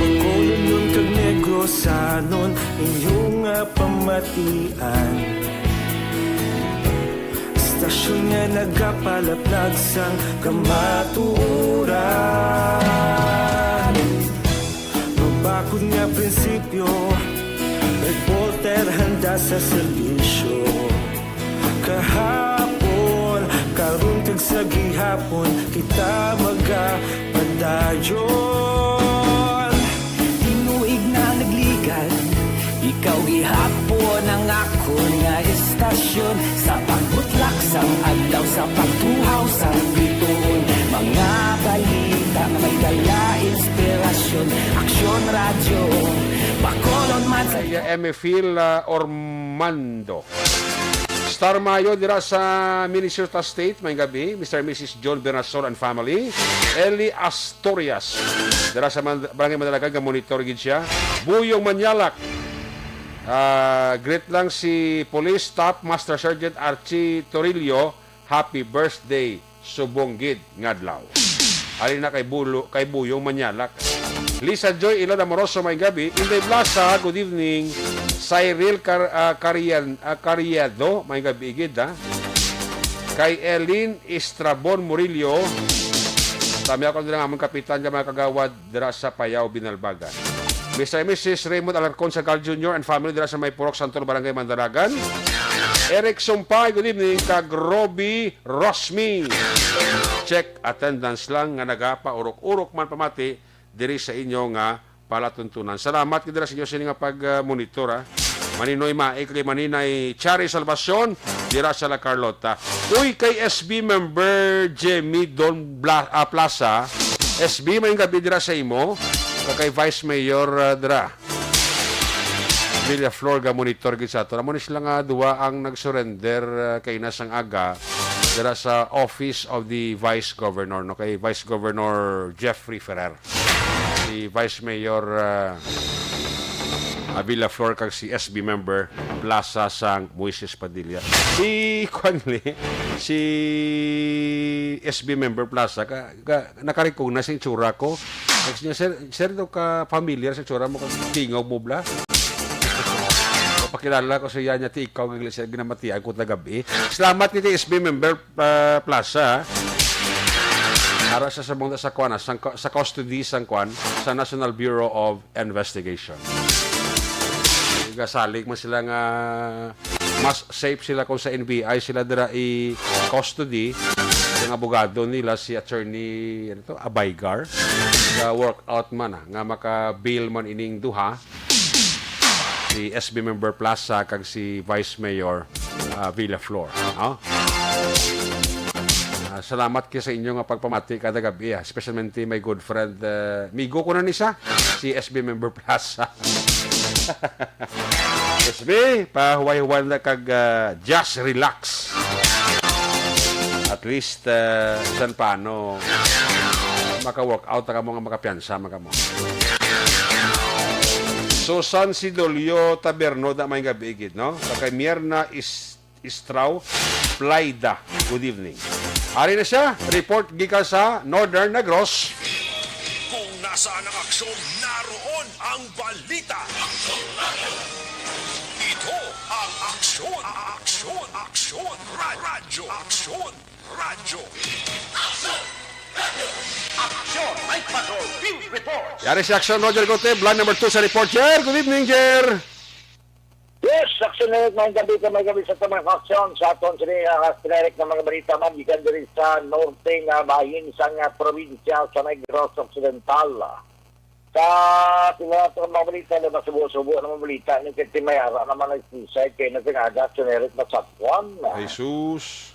Bacolod nun kag Negrosanon, inyong pamatian. Stasyon nga nagapalaplag sang kamaturan. bakod nga prinsipyo, reporter handa sa serbisyo. Kahapon, karong tag sa gihapon, kita magapadayon.
Tinuig na naglikan, ikaw gihapon ang ako nga istasyon. Sa pagbutlak sang adlaw, sa pagtuhaw sang bituon, mga balita nga may dala inspirasyon. Aksyon Radyo Bacolod man sa
Emefil Ormando. Star Mayo dira sa Minnesota State, may gabi, Mr. and Mrs. John Bernasol and family. Eli Astorias dira sa Barangay Madalagan, nga monitor gid siya. Buyong Manyalak. Great lang si Police Staff Master Sergeant Archie Torillo. Happy birthday, subong gid ngadlaw. Ali na kay Buyong Manyalak. Lisa Joy Ilon Amoroso, may gabi. Inday Plaza, good evening. Cyril Cariado, may gabi igid ha. Kay Elin Estrabon Murillo, tami ako nila among kapitan ng mga kagawad dira sa Payao, Binalbagan. Mr. and Mrs. Raymond Alarcon Sagal Jr. and family dira sa Maypurok, Santol, Barangay Mandaragan. Eric Sumpay, good evening. Kag Robbie Rosmi. Check attendance lang nga nagapa urok-urok man pamati diri sa inyo nga palatuntunan. Salamat kay dira sa inyo sa nga pag-monitor. Maninoy Maik, kay Maninay Chari Salvacion dira sa La Carlota. Uy, kay SB member Jemmy Don Plaza, SB may gabi dira sa imo, kay Vice Mayor dira Villa Flor ga monitor gid sa ato. Amo ni sila nga duwa ang nag-surrender kay nasang aga dira sa Office of the Vice Governor, no, kay Vice Governor Jeffrey Ferrer, si Vice Mayor Villa Flor, kag si SB member Plaza sang Moises Padilla. Si SB member Plaza nakarikog na sa itsura ko. Kag niya, sir daw ka familiar sa itsura mo, kag tingaw mo bla. Pakilala ko sa iya niya, ti ikaw ginamatian ko tagabi. Salamat kiti SB member Plaza. Ara sa sabong sa kwan, sa custody sang kwan sa National Bureau of Investigation. Salig man sila nga mas safe sila kung sa NBI sila dira i-custody. Yung abogado nila si attorney Abaygar, nga workout man nga maka-bail man ining duha, si SB member Plaza kag si Vice Mayor Villa Flor. Salamat kayo sa inyo nga pagpamati kada gabi, especially my good friend migo ko na ni siya, si SB member Plaza. SB, pahuway-huwan na kag just relax. At least san paano maka-workout ka mo nga makapiansa mo. Susan Sidolio Taberno da may gabi igid, no? Kay Mierna Istrao Playda, good evening. Ari na siya, report gikan sa Northern Negros.
Kung nasaan ang aksyon, naroon ang balita. Ito ang aksyon, radyo.
Action! Night Patrol! Field Report!
Yari si Action Roger Gote, blind number 2 sa report. Jer, good evening, Jer.
Yes, action na may gabi sa tamang aksyon sa aton sila direct na mga balita man gikan diri sa norte nga bahin sa nga probinsya sa Negros Occidental. Sa mga mga balita na masubo-subo na mga balita ni Kiti Mayara naman nag-suicide kay nagagada generic na sakwan.
Jesus.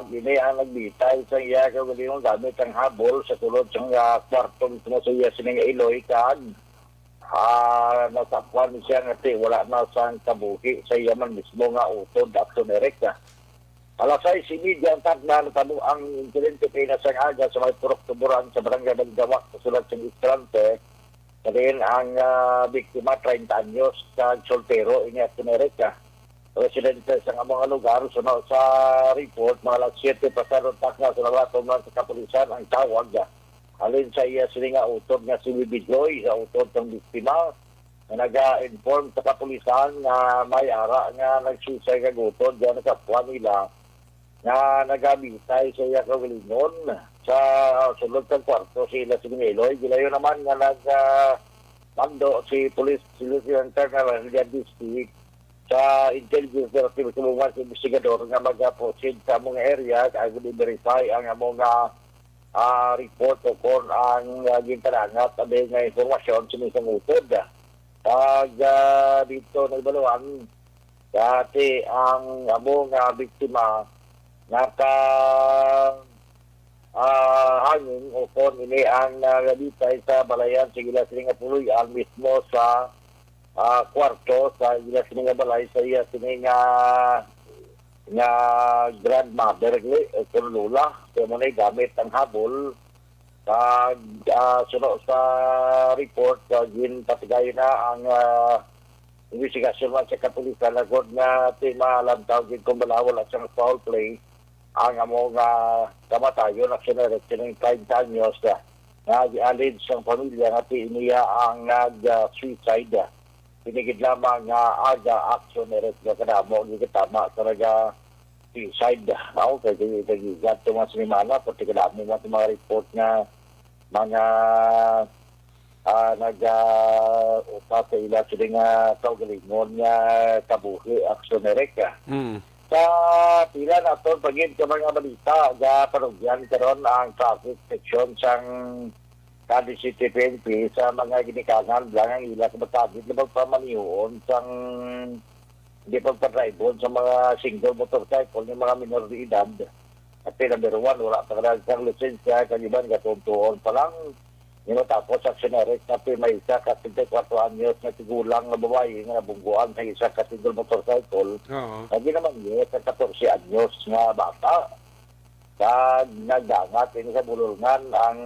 Gini ang nagbitay sa iya kagaling gamit ang habol sa tulod sa kwartong sa iya sining Iloy kag nasakwan siya nga wala na sa kabuhi sa iya man mismo nga utod action direkta. Alasay si media ang tagna natabo ang insidente kay nasang aga sa may purok tuburan sa barangay Bagdawak sa sulod sa Istrante. Kadin ang biktima 30 anyos kag soltero ini action direkta. Residente sa mga lugar sa report mga alas 7 pasado takna sa labaton sa kapulisan ang tawag alin sa iya sila nga utod nga si Bibidloy sa utod ng biktima na nag-inform sa kapulisan na may ara nga nagsusay kag utod dyan nakapwa nila na nagabitay sa iya kagalingon sa sulod ng kwarto sila si Miloy. Gilayo naman nga mando si Police Lieutenant Colonel Julian District sa intelligence directive sa investigador nga mag-proceed sa mga area kaya verify ang mga report o kung ang gintanangat at nga informasyon sinisangutod. Pag dito nagbaluan, dati ang mga biktima naka hangin o kung ini ang nagalitay sa balayan sa Gilas nga Puloy ang mismo sa kwarto sa Gilas nga balay sa iya sini nga grandmother kung lula kaya mo na gamit ang habol pag sunod sa report gin patigay na ang investigasyon man sa kapulisan nagod nga malantaw gin kung balawal at sa foul play ang mga kamatayon at sinerek sinang 5 anyos na alleged sa pamilya na iniya ang nag-suicide. Pinigid lamang nga aga action erek na kanamo gitama talaga suicide. Ako kaya gagigat ito mga sinimana pati kadami mga report nga mga nag-upa sa ila sila nga kaugalingon nga kabuhi action erek. Sa pila na ito, pagin ka mga balita, parugyan karon ang traffic section sang Cadiz City PNP sa mga ginikanan lang ang ila sa batagid na magpamanihoon sang hindi pagpadraibon sa mga single motorcycle ng mga minor de edad. At number 1, wala pa kang lisensya, kaliban katuntuon pa lang. Yung tapos sa sinerek na may isa ka 34 anyos na tigulang na babae na nabungguan sa isa ka single motorcycle. Lagi naman yun sa 14 anyos na bata. Nagdangat ini sa bulungan ang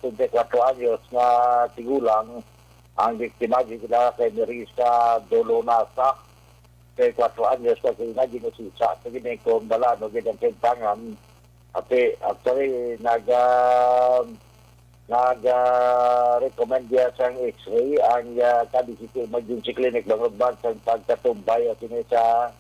24 anyos na tigulang ang biktima gila kay Marisa Dolonasa kay 4 anyos na kina ginusisa sa ginekong bala no ginang kentangan ate actually nag-recommend niya sa X-ray ang Cadiz City Emergency Clinic Bangurban sa pagkatumbay at ini sa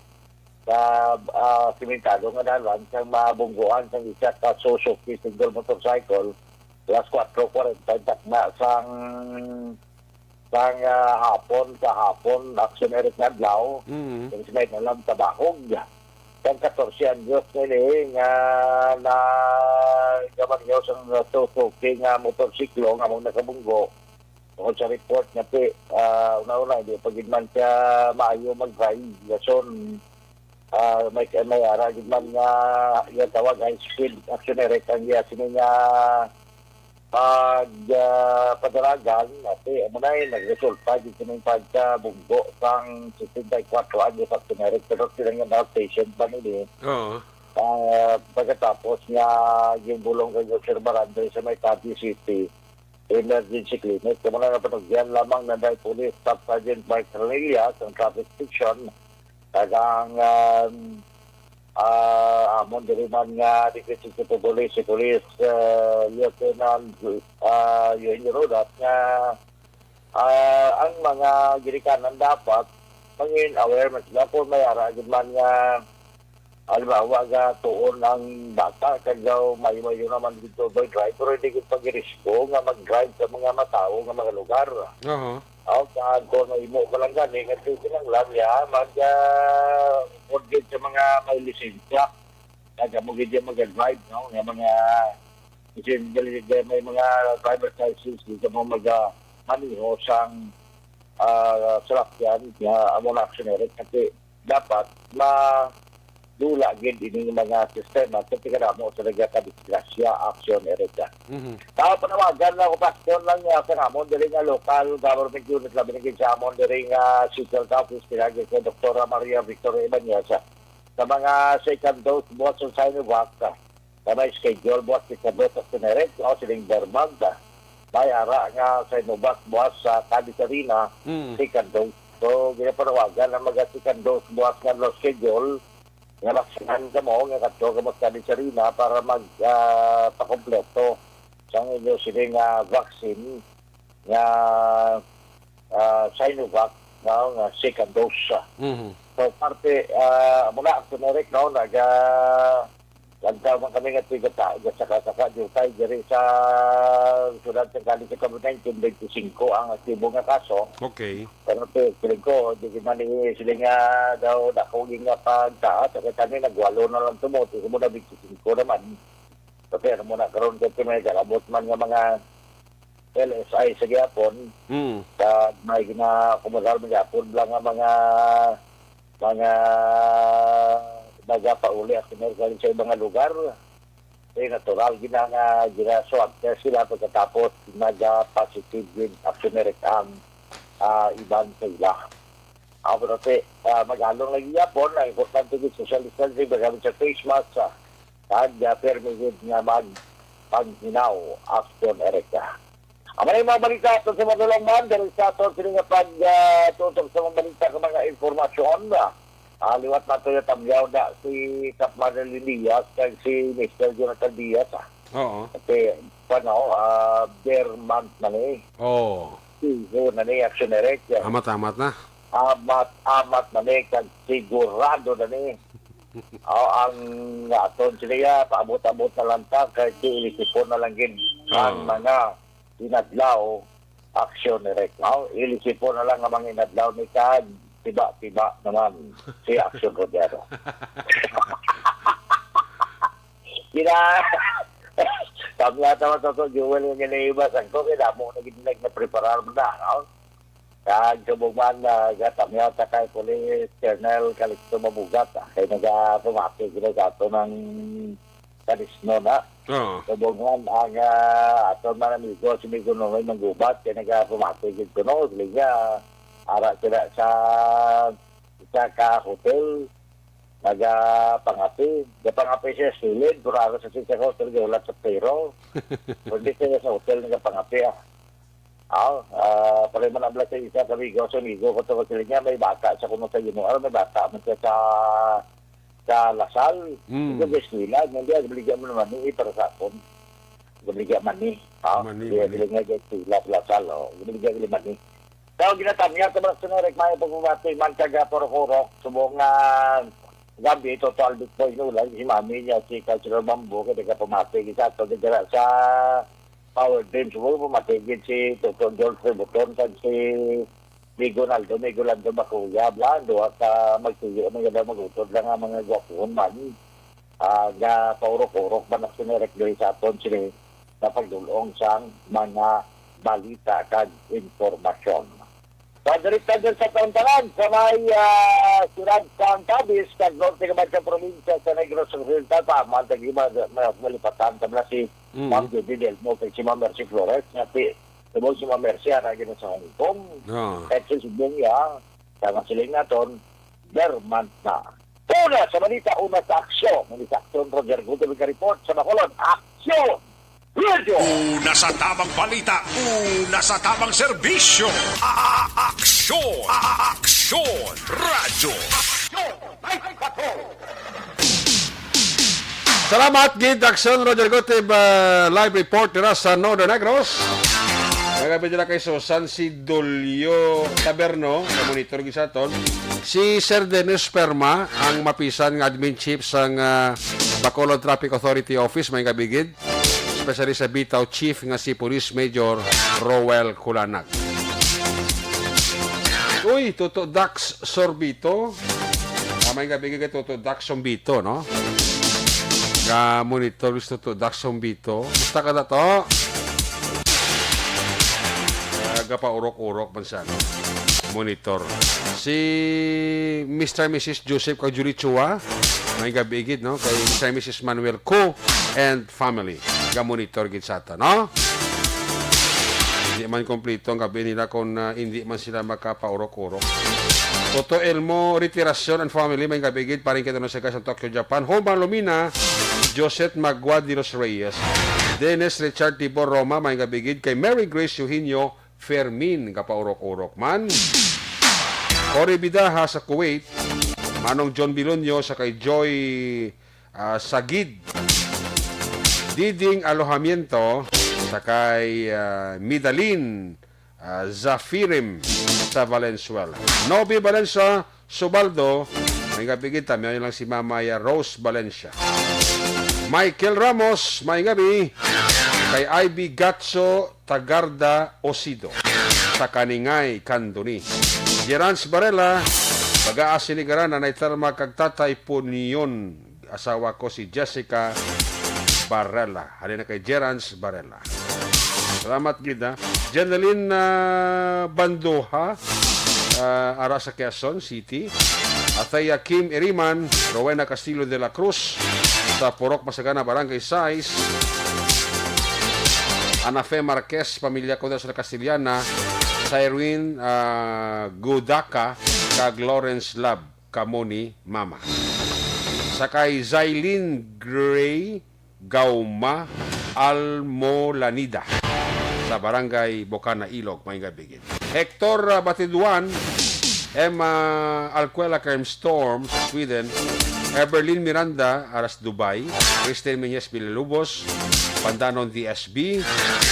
simentado nga dalan sa mabungguan sa isa ka Suzuki single motorcycle plus 440 takma sang hapon action erik nadlaw yung sinay na lang tabahog kang 14 anyos nga na gaman nyo sa Suzuki nga motorsiklo nga mong nakabunggo o sa report nga una-una hindi pagidman siya maayo mag-drive yason may ara gidman nga yung tawag high speed action erik ang sini nga padaragan ate amo na nagresulta dito ng pagkabunggo sang 64 anyos at sinerik pero sila nga na-patient pa nila. Pagkatapos nga yung bulong kay Sir Barangay sa may Cadiz City Emergency Clinic kamo na napanagyan lamang na dahil Police Staff Sergeant Mike Cornelia sa traffic section tagang amon diri man nga dikit sa Police Lieutenant Yun Rodat nga ang mga girikanan dapat mangin awareness na po may ara man nga halimbawa nga tuon ang bata kagaw mayo naman dito by drive pero hindi ko pag-risko nga mag-drive sa mga matao nga mga lugar. Kung may mo ka lang gani kasi kinanglan niya mag-order sa mga may lisensya kaya mo gidya mag-drive no? Nga mga may mga driver's license dito mo mag-maniho sang salakyan nga amon actionary kasi dapat dula gid ini mga sistema kasi kada mo sa nagkadisgrasya action erika. Panawagan na ko pastor lang nga sa amon diri nga local government unit labi ni sa amon diri nga central office pinagi ko Dr. Maria Victoria Ibanez sa mga second dose buhat sa Sinovac na may schedule buhat sa dose sa Nerek o siling Bermag may ara nga Sinovac buhat sa Cadiz Arena second dose. So ginapanawagan na mag-second dose buhat nga no schedule nga maksihan ka mo, nga kato ka magkali sa Rina para magpakompleto sa inyo siling vaccine nga Sinovac nga second dose. So parte muna ako na rin Lantaw man kami nga tigata, saka jutay diri sa sulat sa kali sa COVID-19, 25 ang aktibo nga kaso.
Okay.
Pero piling ko, di man sila nga daw nakawin nga pagtaas, at kami nagwalo na lang tumuti, kung muna 25 naman. Pero muna karoon ko may galabot man nga mga LSI sa Gyapon, sa may kumagal mga Gyapon lang nga mga nagapauli at sinergali sa ibang lugar. Natural ginaswag kaya sila pagkatapos nag-positive with actionary ang ibang sila. Pero mag-along lagi yapon, ang importante yung social distancing, magamit sa face mask, at permitted nga pag-hinaw action ereka. Ang mga balita ito sa Manulang Man, dahil sa ito sila nga pag-tutok sa mga balita ng mga informasyon liwat na ito yung tamyaw na si Kap Madeline Diaz kag si Mr. Jonathan Diaz.
Oo.
Kasi, their month na ni.
Oo.
So, na ni, action erect.
Amat na.
Amat na ni, kag sigurado na ni. Ang aton sila, paabot-abot na lang ta, kaya ilisipon na lang gin ang mga inadlaw action erect. Ilisipon na lang ang mga inadlaw ni kag tiba naman si Action Rodero. Kami ata matotoo, Jewel yung ginaibasan ko, kaya mo nag na-preparar mo na. Kag subuman na gatamyaw ta kay Police Colonel Calixto Mabugat. Kaya nag-pumati ginagato ng karisno na. Subuman ang ato man amigo, si Migo Nonoy Manggubat, kaya nag-pumati ginagato. Sila ara sila sa ka-hotel, nag-pangapi. Nag-pangapi siya silid, duraro sa siya hotel, gawlat sa pero. Hindi siya sa hotel, nag-pangapi. Pareho man abla sa isa, kamigo, sa amigo, kung ito sila niya, may bata sa kuno sa Ginuar, may bata man siya sa Lasal. Ito guys nila, hindi, nabligyan mo naman ni, para sa akin. Nabligyan man ni. Nabligyan nga guys sila sa Lasal, nabligyan man ni. Kaya ginatamya sa mga sunarek, may pagmumati, mantaga, porok-orok, subong gabi, total big boy nulang, si mami niya, si Cultural Bambo, kaya pumati, isa ito, nagdara sa Power Dream, subong pumatigid si Toto George Rebuton, si Migonaldo Bakuya, Blando, at magtuyo, magutod lang ang mga gwapon man, na paurok-orok, manak sunarek doon sa aton, sila na pagdulong sa mga balita kag informasyon. Pagdiritan sa taon-talan sa may Surad San Tabis, kag norte ka sa probinsya sa Negros Occidental, paamantag yung malipatan tabla si Ma'am Judy Delmo kag si Ma'am Mercy Flores, ngati tubog si Ma'am Mercy aragin sa Hong Kong, at si Subungya, sama siling naton, Bermant na. Una sa balita, una sa aksyon. Manisa aksyon, Roger Guto, report sa Bacolod, aksyon! Radio!
Una sa tamang balita, una sa tamang serbisyo. Aksyon! Aksyon! Radyo!
Salamat, Gid Aksyon, Roger Gotib, live report nila sa Northern Negros. Nagabi nila kay Susan, si Dolio Taberno, sa monitor gisaton. Si Sir Dennis Perma, ang mapisan ng admin chief sa Bacolod Traffic Authority Office, may gabigid. Especially sa Bitaw Chief nga si Police Major Rowell Kulanak. Uy, Toto Dax Sorbito. May gabigid kay Toto Dax Sorbito, no? Monitor Toto Dax Sorbito. Basta ka na to. Paurok-urok man siya, no? Monitor. Si Mr. and Mrs. Joseph Kajuri Chua, may gabigid, no? Kay Mr. and Mrs. Manuel Co and family. Monitor gid sa ata, no? Hindi man kompleto ang gabi nila kung hindi man sila makapaurok-urok. Toto Elmo Retirasyon and family, may gabigid, paring kita no sa Tokyo, Japan. Hoban Lumina, Joseph Magua de los Reyes. Dennis Richard Tibor Roma, may gabigid, kay Mary Grace Eugenio Fermin, kapaurok-urok man. Ori Bidaha sa Kuwait, Manong John Bilonyo, sa kay Joy Sagid, Diding Alojamiento, sa kay Midalin Zafirim sa Valenzuela. Nobi Valencia Subaldo, may gabigit, tamyan lang si Mamaya Rose Valencia. Michael Ramos, may gabi. Kay Ivy Gatso Tagarda Osido sa Kaningay, Kanduni. Gerans Barela, pag-aasinigaran na naitarma kagtatay po niyon. Asawa ko si Jessica Barela. Halina kay Gerans Barela. Salamat gid ha. Jeneline Bandoha, ara sa Quezon City. Ataya Kim Iriman, Rowena Castillo de la Cruz, sa Purok Masagana, Barangay 6. Ana Fe Marquez, pamilya ko sa Castillana. Sa Erwin Gudaka, kag Lawrence Lab, Kamoni, Mama. Sakay Zailin Gray Gauma Almolanida sa Barangay Bocana, Ilog, may gabigin. Hector Batiduan, Emma Alcuela Kerm Storm, Sweden. Eberlyn Miranda, Aras Dubai. Christine Menyes Villalubos, Pandanon DSB.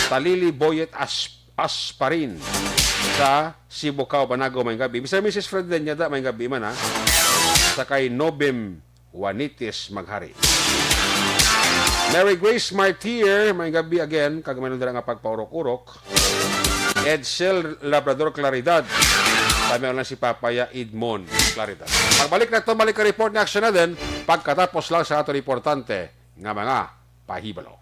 Talili Boyet Asparin sa Sibocao, Banago, may gabi. Mr. Mrs. Fred din yada, may gabi man ha. Sakay Nobem Juanitis Maghari. Mary Grace Martier, may gabi again, kagamanon nila nga pagpaurok-urok. Edsel Labrador Claridad, kami lang si Papaya Idmon Claridad. Pagbalik na ito, balik ka report na action na din, pagkatapos lang sa ato importante nga mga pahibalo.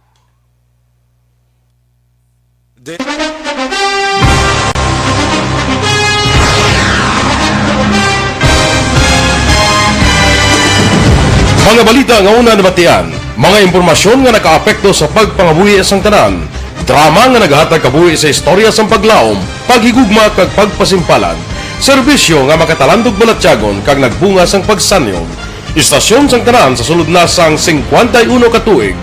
Mga balita nga una nabatian, mga impormasyon nga nakaapekto sa pagpangabuhi sang tanan, drama nga naghatag kabuhi sa istorya sang paglaom, paghigugma kag pagpasimpalan, serbisyo nga makatalandog balatyagon kag nagbunga sang pagsanyo, istasyon sang tanan sa sulod na sang 51 katuig,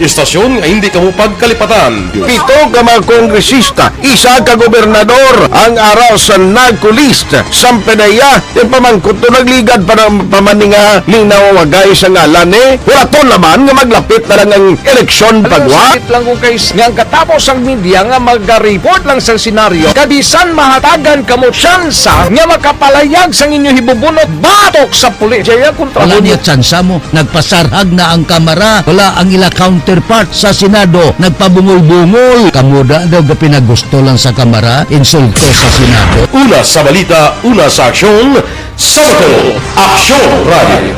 istasyon nga hindi kamupag kalipatan.
7 ka mga kongresista, 1 ka gobernador ang araw sa nagkulist sa Pedaya, yung pamangkot to nagligad para pamaninga linaw wagay sa ngalan wala to naman nga maglapit na lang ang eleksyon pagwa. Lang ko guys, nga katapos ang media nga mag-report lang sa senaryo, kabisan mahatagan kamo tsansa nga makapalayag sa inyo hibubunot batok sa pulis.
Wala niya tsansa mo, nagpasarhag na ang kamera, wala ang ila counterpart sa Senado, nagpabungol-bungol. Kamuda daw ga pinagusto lang sa kamera, insulto sa Senado.
Una sa balita, una sa aksyon, Sabado, Aksyon Radio.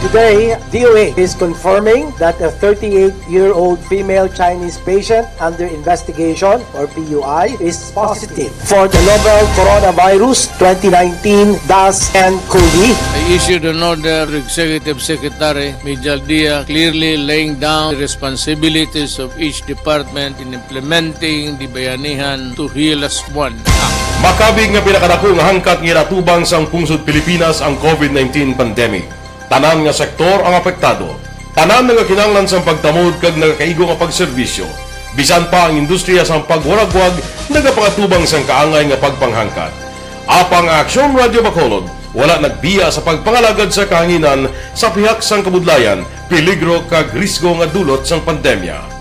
Today, DOA is confirming that a 38-year-old female Chinese patient under investigation, or PUI, is positive for the novel coronavirus 2019-nCoV.
I issued an order to Executive Secretary Mijal Dia clearly laying down the responsibilities of each department in implementing the Bayanihan to Heal as One Act.
Makabig nga pinakadako nga hangkat nga natubang sang pungsod Pilipinas ang COVID-19 pandemic. Tanan nga sektor ang apektado. Tanan nga kinahanglan sang pagtamod kag nagakaigo nga pagserbisyo. Bisan pa ang industriya sang pagwaragwag nagapangatubang sang kaangay nga pagpanghangkat. Apang Aksyon Radio Bacolod wala nagbiya sa pagpangalagad sa kahanginan sa pihak sang kabudlayan, peligro kag risgo nga dulot sang pandemya.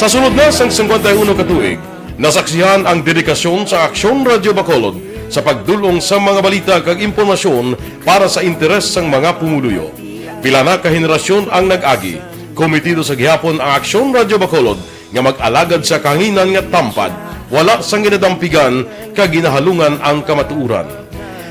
Sa sunod na sang 51 katuig, nasaksihan ang dedikasyon sa Aksyon Radio Bacolod sa pagdulong sa mga balita kag impormasyon para sa interes sang mga pumuluyo. Pila na ka henerasyon ang nag-agi, komitido sa gihapon ang Aksyon Radio Bacolod nga mag-alagad sa kahanginan nga tampad, wala sang ginadampigan kag ginahalungan ang kamatuuran.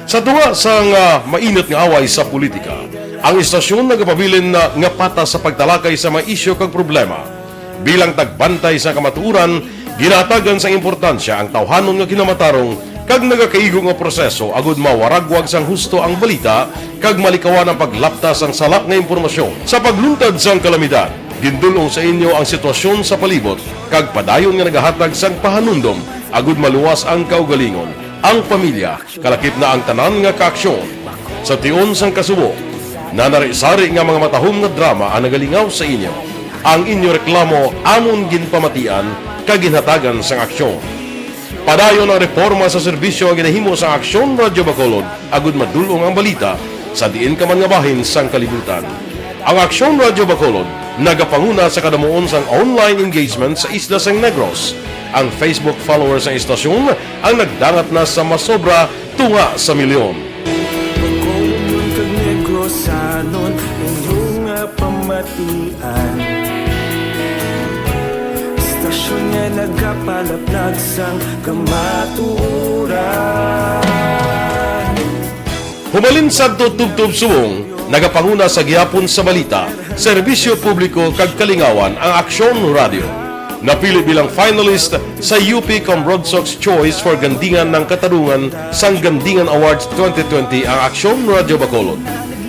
Sa tuwa sang mainit nga away sa politika, ang istasyon nagapabilin na nga patas sa pagtalakay sa mga isyu kag problema. Bilang tagbantay sa kamatuuran, ginatagan sa importansya ang tawhanon nga kinamatarong kag nagakaigo nga proseso agud mawaragwag sang husto ang balita kag malikawan ang paglaptas ang salak nga impormasyon. Sa pagluntad sang kalamidad, gindulong sa inyo ang sitwasyon sa palibot kag padayon nga nagahatag sang pahanundom agud maluwas ang kaugalingon, ang pamilya, kalakip na ang tanan nga kaaksyon. Sa tion sang kasubo, nanarisari nga mga matahom nga drama ang nagalingaw sa inyo. Ang inyo reklamo amon ginpamatian kaginhatagan sang aksyon. Padayon ang reforma sa serbisyo ang ginahimo sa Aksyon Radio Bacolod agud madulong ang balita sa diin ka man nga bahin sang kalibutan. Ang Aksyon Radio Bacolod nagapanguna sa kadamuon sang online engagement sa isla sang Negros. Ang Facebook followers ng istasyon ang nagdangat na sa masobra tunga sa milyon.
Bacolod kag Negros sanon inyong pamatian. Istasyon nga nagapalaplag sang kamatuoran.
Humalin sa tutubtub suwong, nagapanguna sa gihapon sa balita, serbisyo publiko kag kalingawan ang Aksyon Radio. Napili bilang finalist sa UP Broadsox Choice for Gandingan ng Katarungan sang Gandingan Awards 2020 ang Aksyon Radio Bacolod.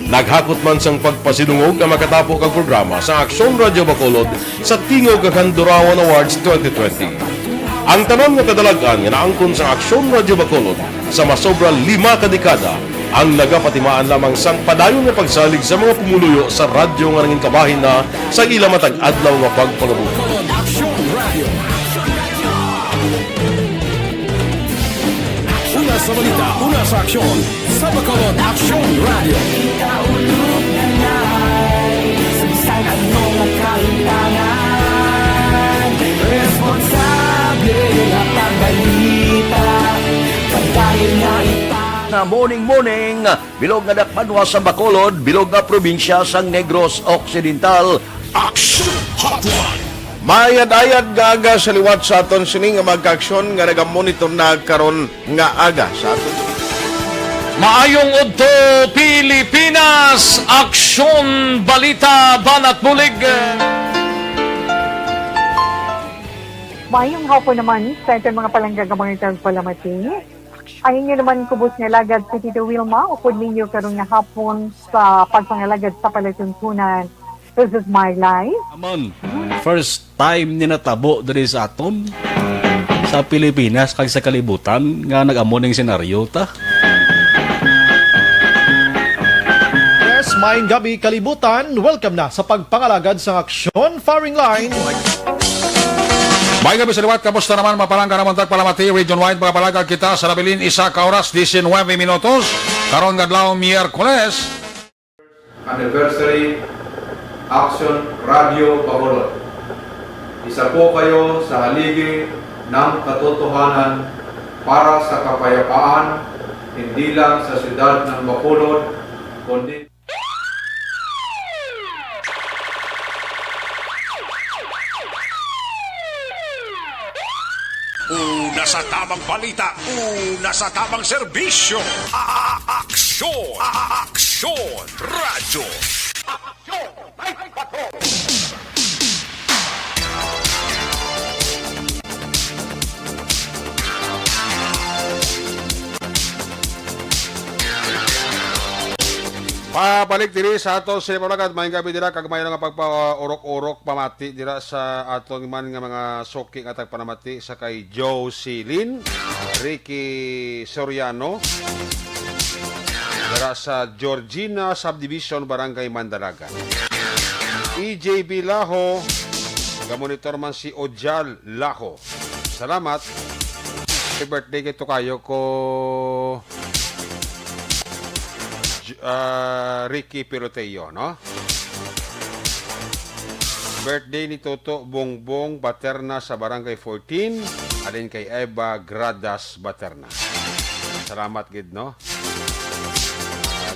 Naghakot man sang pagpasidungog ang makatapo kag programa sa Aksyon Radio Bacolod sa Tingog kag Handurawan Awards 2020. Ang tanan nga kadalagan nga naangkon sa Aksyon Radio Bacolod sa masobra 5 kadekada ang nagapatimaan lamang sang padayon nga pagsalig sa mga pumuluyo sa radyo nga nangin kabahin na sa ila matag adlaw nga pagpangabuhi.
Una sa balita, una sa aksyon, sa Bacolod Aksyon Radio.
Ikaulog na na'y sabisan anong nagkailangan. Responsable na pagbalita, pagdahil na
na morning, bilog nga dakpanwa sa Bacolod, bilog nga probinsya sang Negros Occidental.
Action Hotline!
Mayad-ayad nga aga sa liwat sa aton sining nga magka-aksyon nga nagamonitor na karon nga aga sa aton.
Maayong udto Pilipinas, Aksyon Balita Banat Bulig.
Maayong hapon naman sa ating mga palanggagamangitan palamati. Ayun nyo naman kubos nga lagad si Tito Wilma, upod ninyo karong nga hapon sa pagpangalagad sa palatuntunan. This is my life.
Amon, first time ni natabo diri sa aton sa Pilipinas kag sa kalibutan nga nag-amoning senaryo ta.
Yes, maayong gabi kalibutan. Welcome na sa pagpangalagad sa Aksyon Firing Line.
May gabi sa liwat, kamusta naman mapalangga naman tagpalamati, region-wide mga palagag kita sa Nabilin, isa ka oras, 19 minutos, karon gadlaw Miyerkules.
Anniversary Action Radio Bacolod. Isa po kayo sa haligi ng katotohanan para sa kapayapaan, hindi lang sa siyudad ng Bacolod, kundi
una sa tamang balita, una sa tamang serbisyo. Aksyon! Aksyon! Radyo!
Pabalik diri sa aton sa palagat, may gabi dira kag may nga pagpa-urok-urok pamati dira sa aton man nga mga soking atag panamati sa kay Joe Silin, Ricky Soriano dira sa Georgina Subdivision, Barangay Mandalaga. EJB Laho, gamonitor man si Ojal Laho. Salamat. Happy birthday kay kayo ko Ricky Piroteo, no? Birthday ni Toto Bongbong Baterna sa Barangay 14, alin kay Eva Gradas Baterna. Salamat gid, no?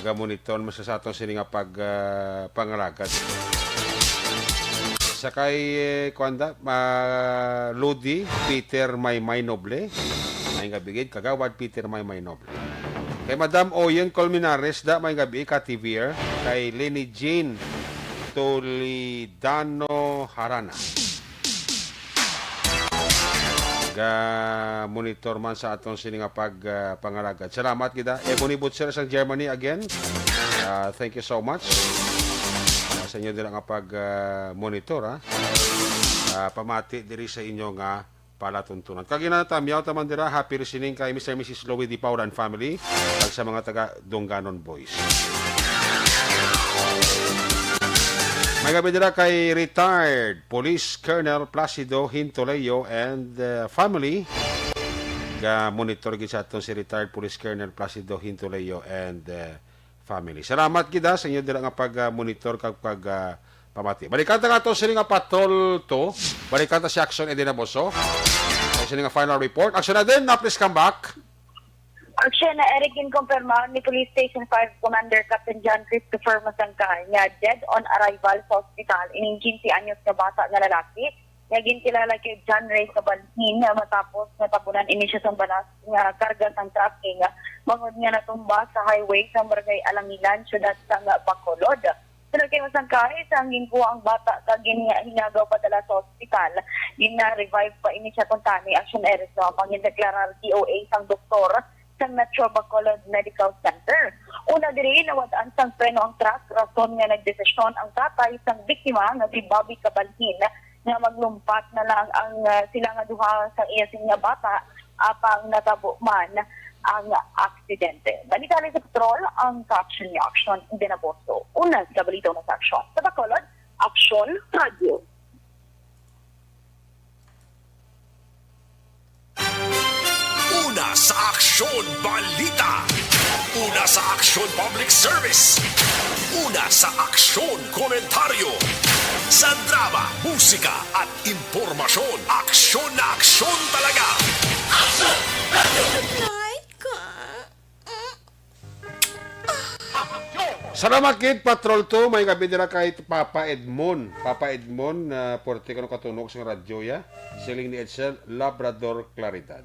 Gamoniton mo sa atong sininga pangalagat. Sa kay kuanda Ludi Peter Maymay Noble, may gabigid kagawad Peter Maymay Noble. Kay Madam Oyen Colmenares, da may gabi ka TVR. Kay Lenny Jean Tolidano Harana. Monitor man sa atong sininga pangalagad. Salamat kita. Ebony Butcher sa Germany again. Thank you so much. Sa inyo din nga monitor pamati diri sa inyo nga palatuntunan. Kagina tamyaw taman dira, happy listening kay Mr. and Mrs. Louie Di Paulan family at sa mga taga Donganon Boys. May gabi dira kay retired Police Colonel Placido Hintoleo and family. Monitor gid sa aton si retired Police Colonel Placido Hintoleo and family. Salamat gid sa inyo dira nga pag-monitor kag pamati. Balikan ta nga to sini nga patrol to. Balikan ta si Action Edina Boso. Sini nga final report. Action na din, na please come back.
Action na Eric inkumpirma ni Police Station 5 Commander Captain John Christopher Masangkay nga dead on arrival sa hospital ining 15 anyos na bata nga lalaki. Nga gintilala kay John Ray Cabalhin matapos natapunan ini siya sa banas nga karga sang trucking mangod nga natumba sa highway sa Barangay Alangilan, syudad sa Bacolod. Sunod kay Masangkay, sa hangin ko ang bata sa hinagaw padala sa hospital. Gina-revive pa ini siya kuntani Action Eric no pangindeklarar DOA sang doktor sa Metro Bacolod Medical Center. Una diri nawadaan sang preno ang truck, rason nga nagdesisyon ang tatay sang biktima nga si Bobby Cabalhin nga maglumpat na lang ang sila nga duha sa iya nga bata apang natabo man ang aksidente. Balikan sa patrol ang caption ni Action Dinaboso. Una sa balita ng Action. Sa Bacolod, Action Radio.
Una sa Aksyon Balita. Una sa Aksyon Public Service. Una sa Aksyon Komentaryo. Sa drama, musika at impormasyon. Aksyon na aksyon talaga. Aksyon!
Salamat kid Patrol 2, may gabi nila kahit Papa Edmond. Papa Edmond na porte ko katunog sa radyo ya. Siling ni Edsel Labrador Claridad.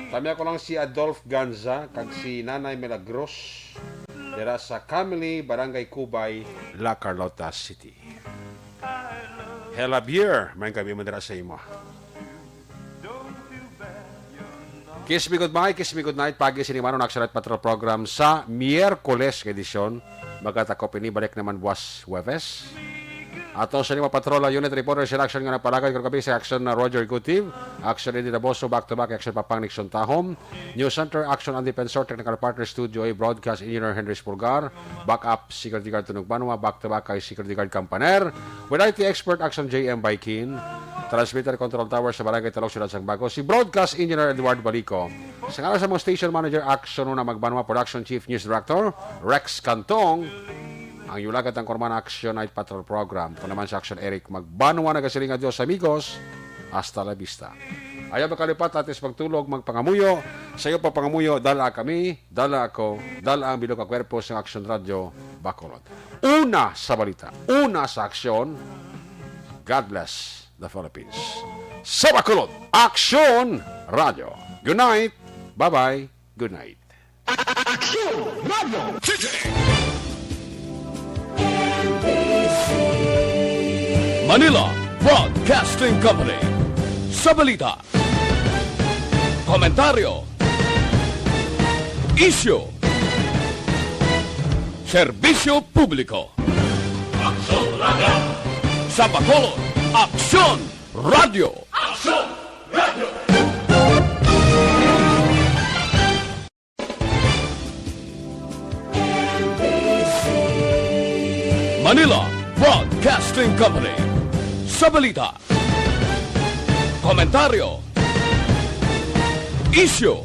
Kami ako lang si Adolf Ganza kag si Nanay Milagros dira sa Camille, Barangay Cubay, La Carlota City. Hella beer, may gabi mo dira sa imo. Kiss me goodbye, kiss me good night. Pagi sinimano ng Action Patrol program sa Miyerkules edisyon. Magkatakop ini balik naman buwas Huwebes. Ato sa lima patrola unit reporter sa Action nga napalagay kagabi sa Action na Roger Gutiv, Action Edina Boso back to back, Action Papang Nixon Tahom, News Center Action and Defensor Technical Partner Studio A Broadcast Engineer Henry Spulgar, backup Security Guard Tunog Banwa, back to back kay Security Guard Campaner, with IT Expert Action JM Baikin, Transmitter Control Tower sa Barangay Talok Ciudad Sangbago, si Broadcast Engineer Eduardo Balico, sa nga sa mga Station Manager Action na Magbanwa, Production Chief News Director Rex Cantong, ang yulagat ang Korman Action Night Patrol Program. Kung naman sa Action Eric, magbanwa na kasiling adios amigos. Hasta la vista. Ayaw makalipat atis pagtulog, magpangamuyo. Sa iyo pa pangamuyo, dala kami, dala ako, dala ang bilog ka kwerpo sa Action Radio Bacolod. Una sa balita, una sa aksyon. God bless the Philippines. Sa Bacolod, Action Radio. Good night. Bye-bye. Good night.
Action Radio.
Manila Broadcasting Company. Sa balita, komentaryo, isyu, serbisyo publiko. Aksyon Radio. Sa Bacolod, Aksyon Radio. Aksyon Radio. Manila Broadcasting Company. Sa balita, komentaryo, isyu,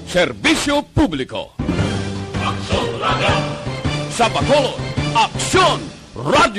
serbisyo publiko. Aksyon Radio. Sa Bacolod, Aksyon Radio.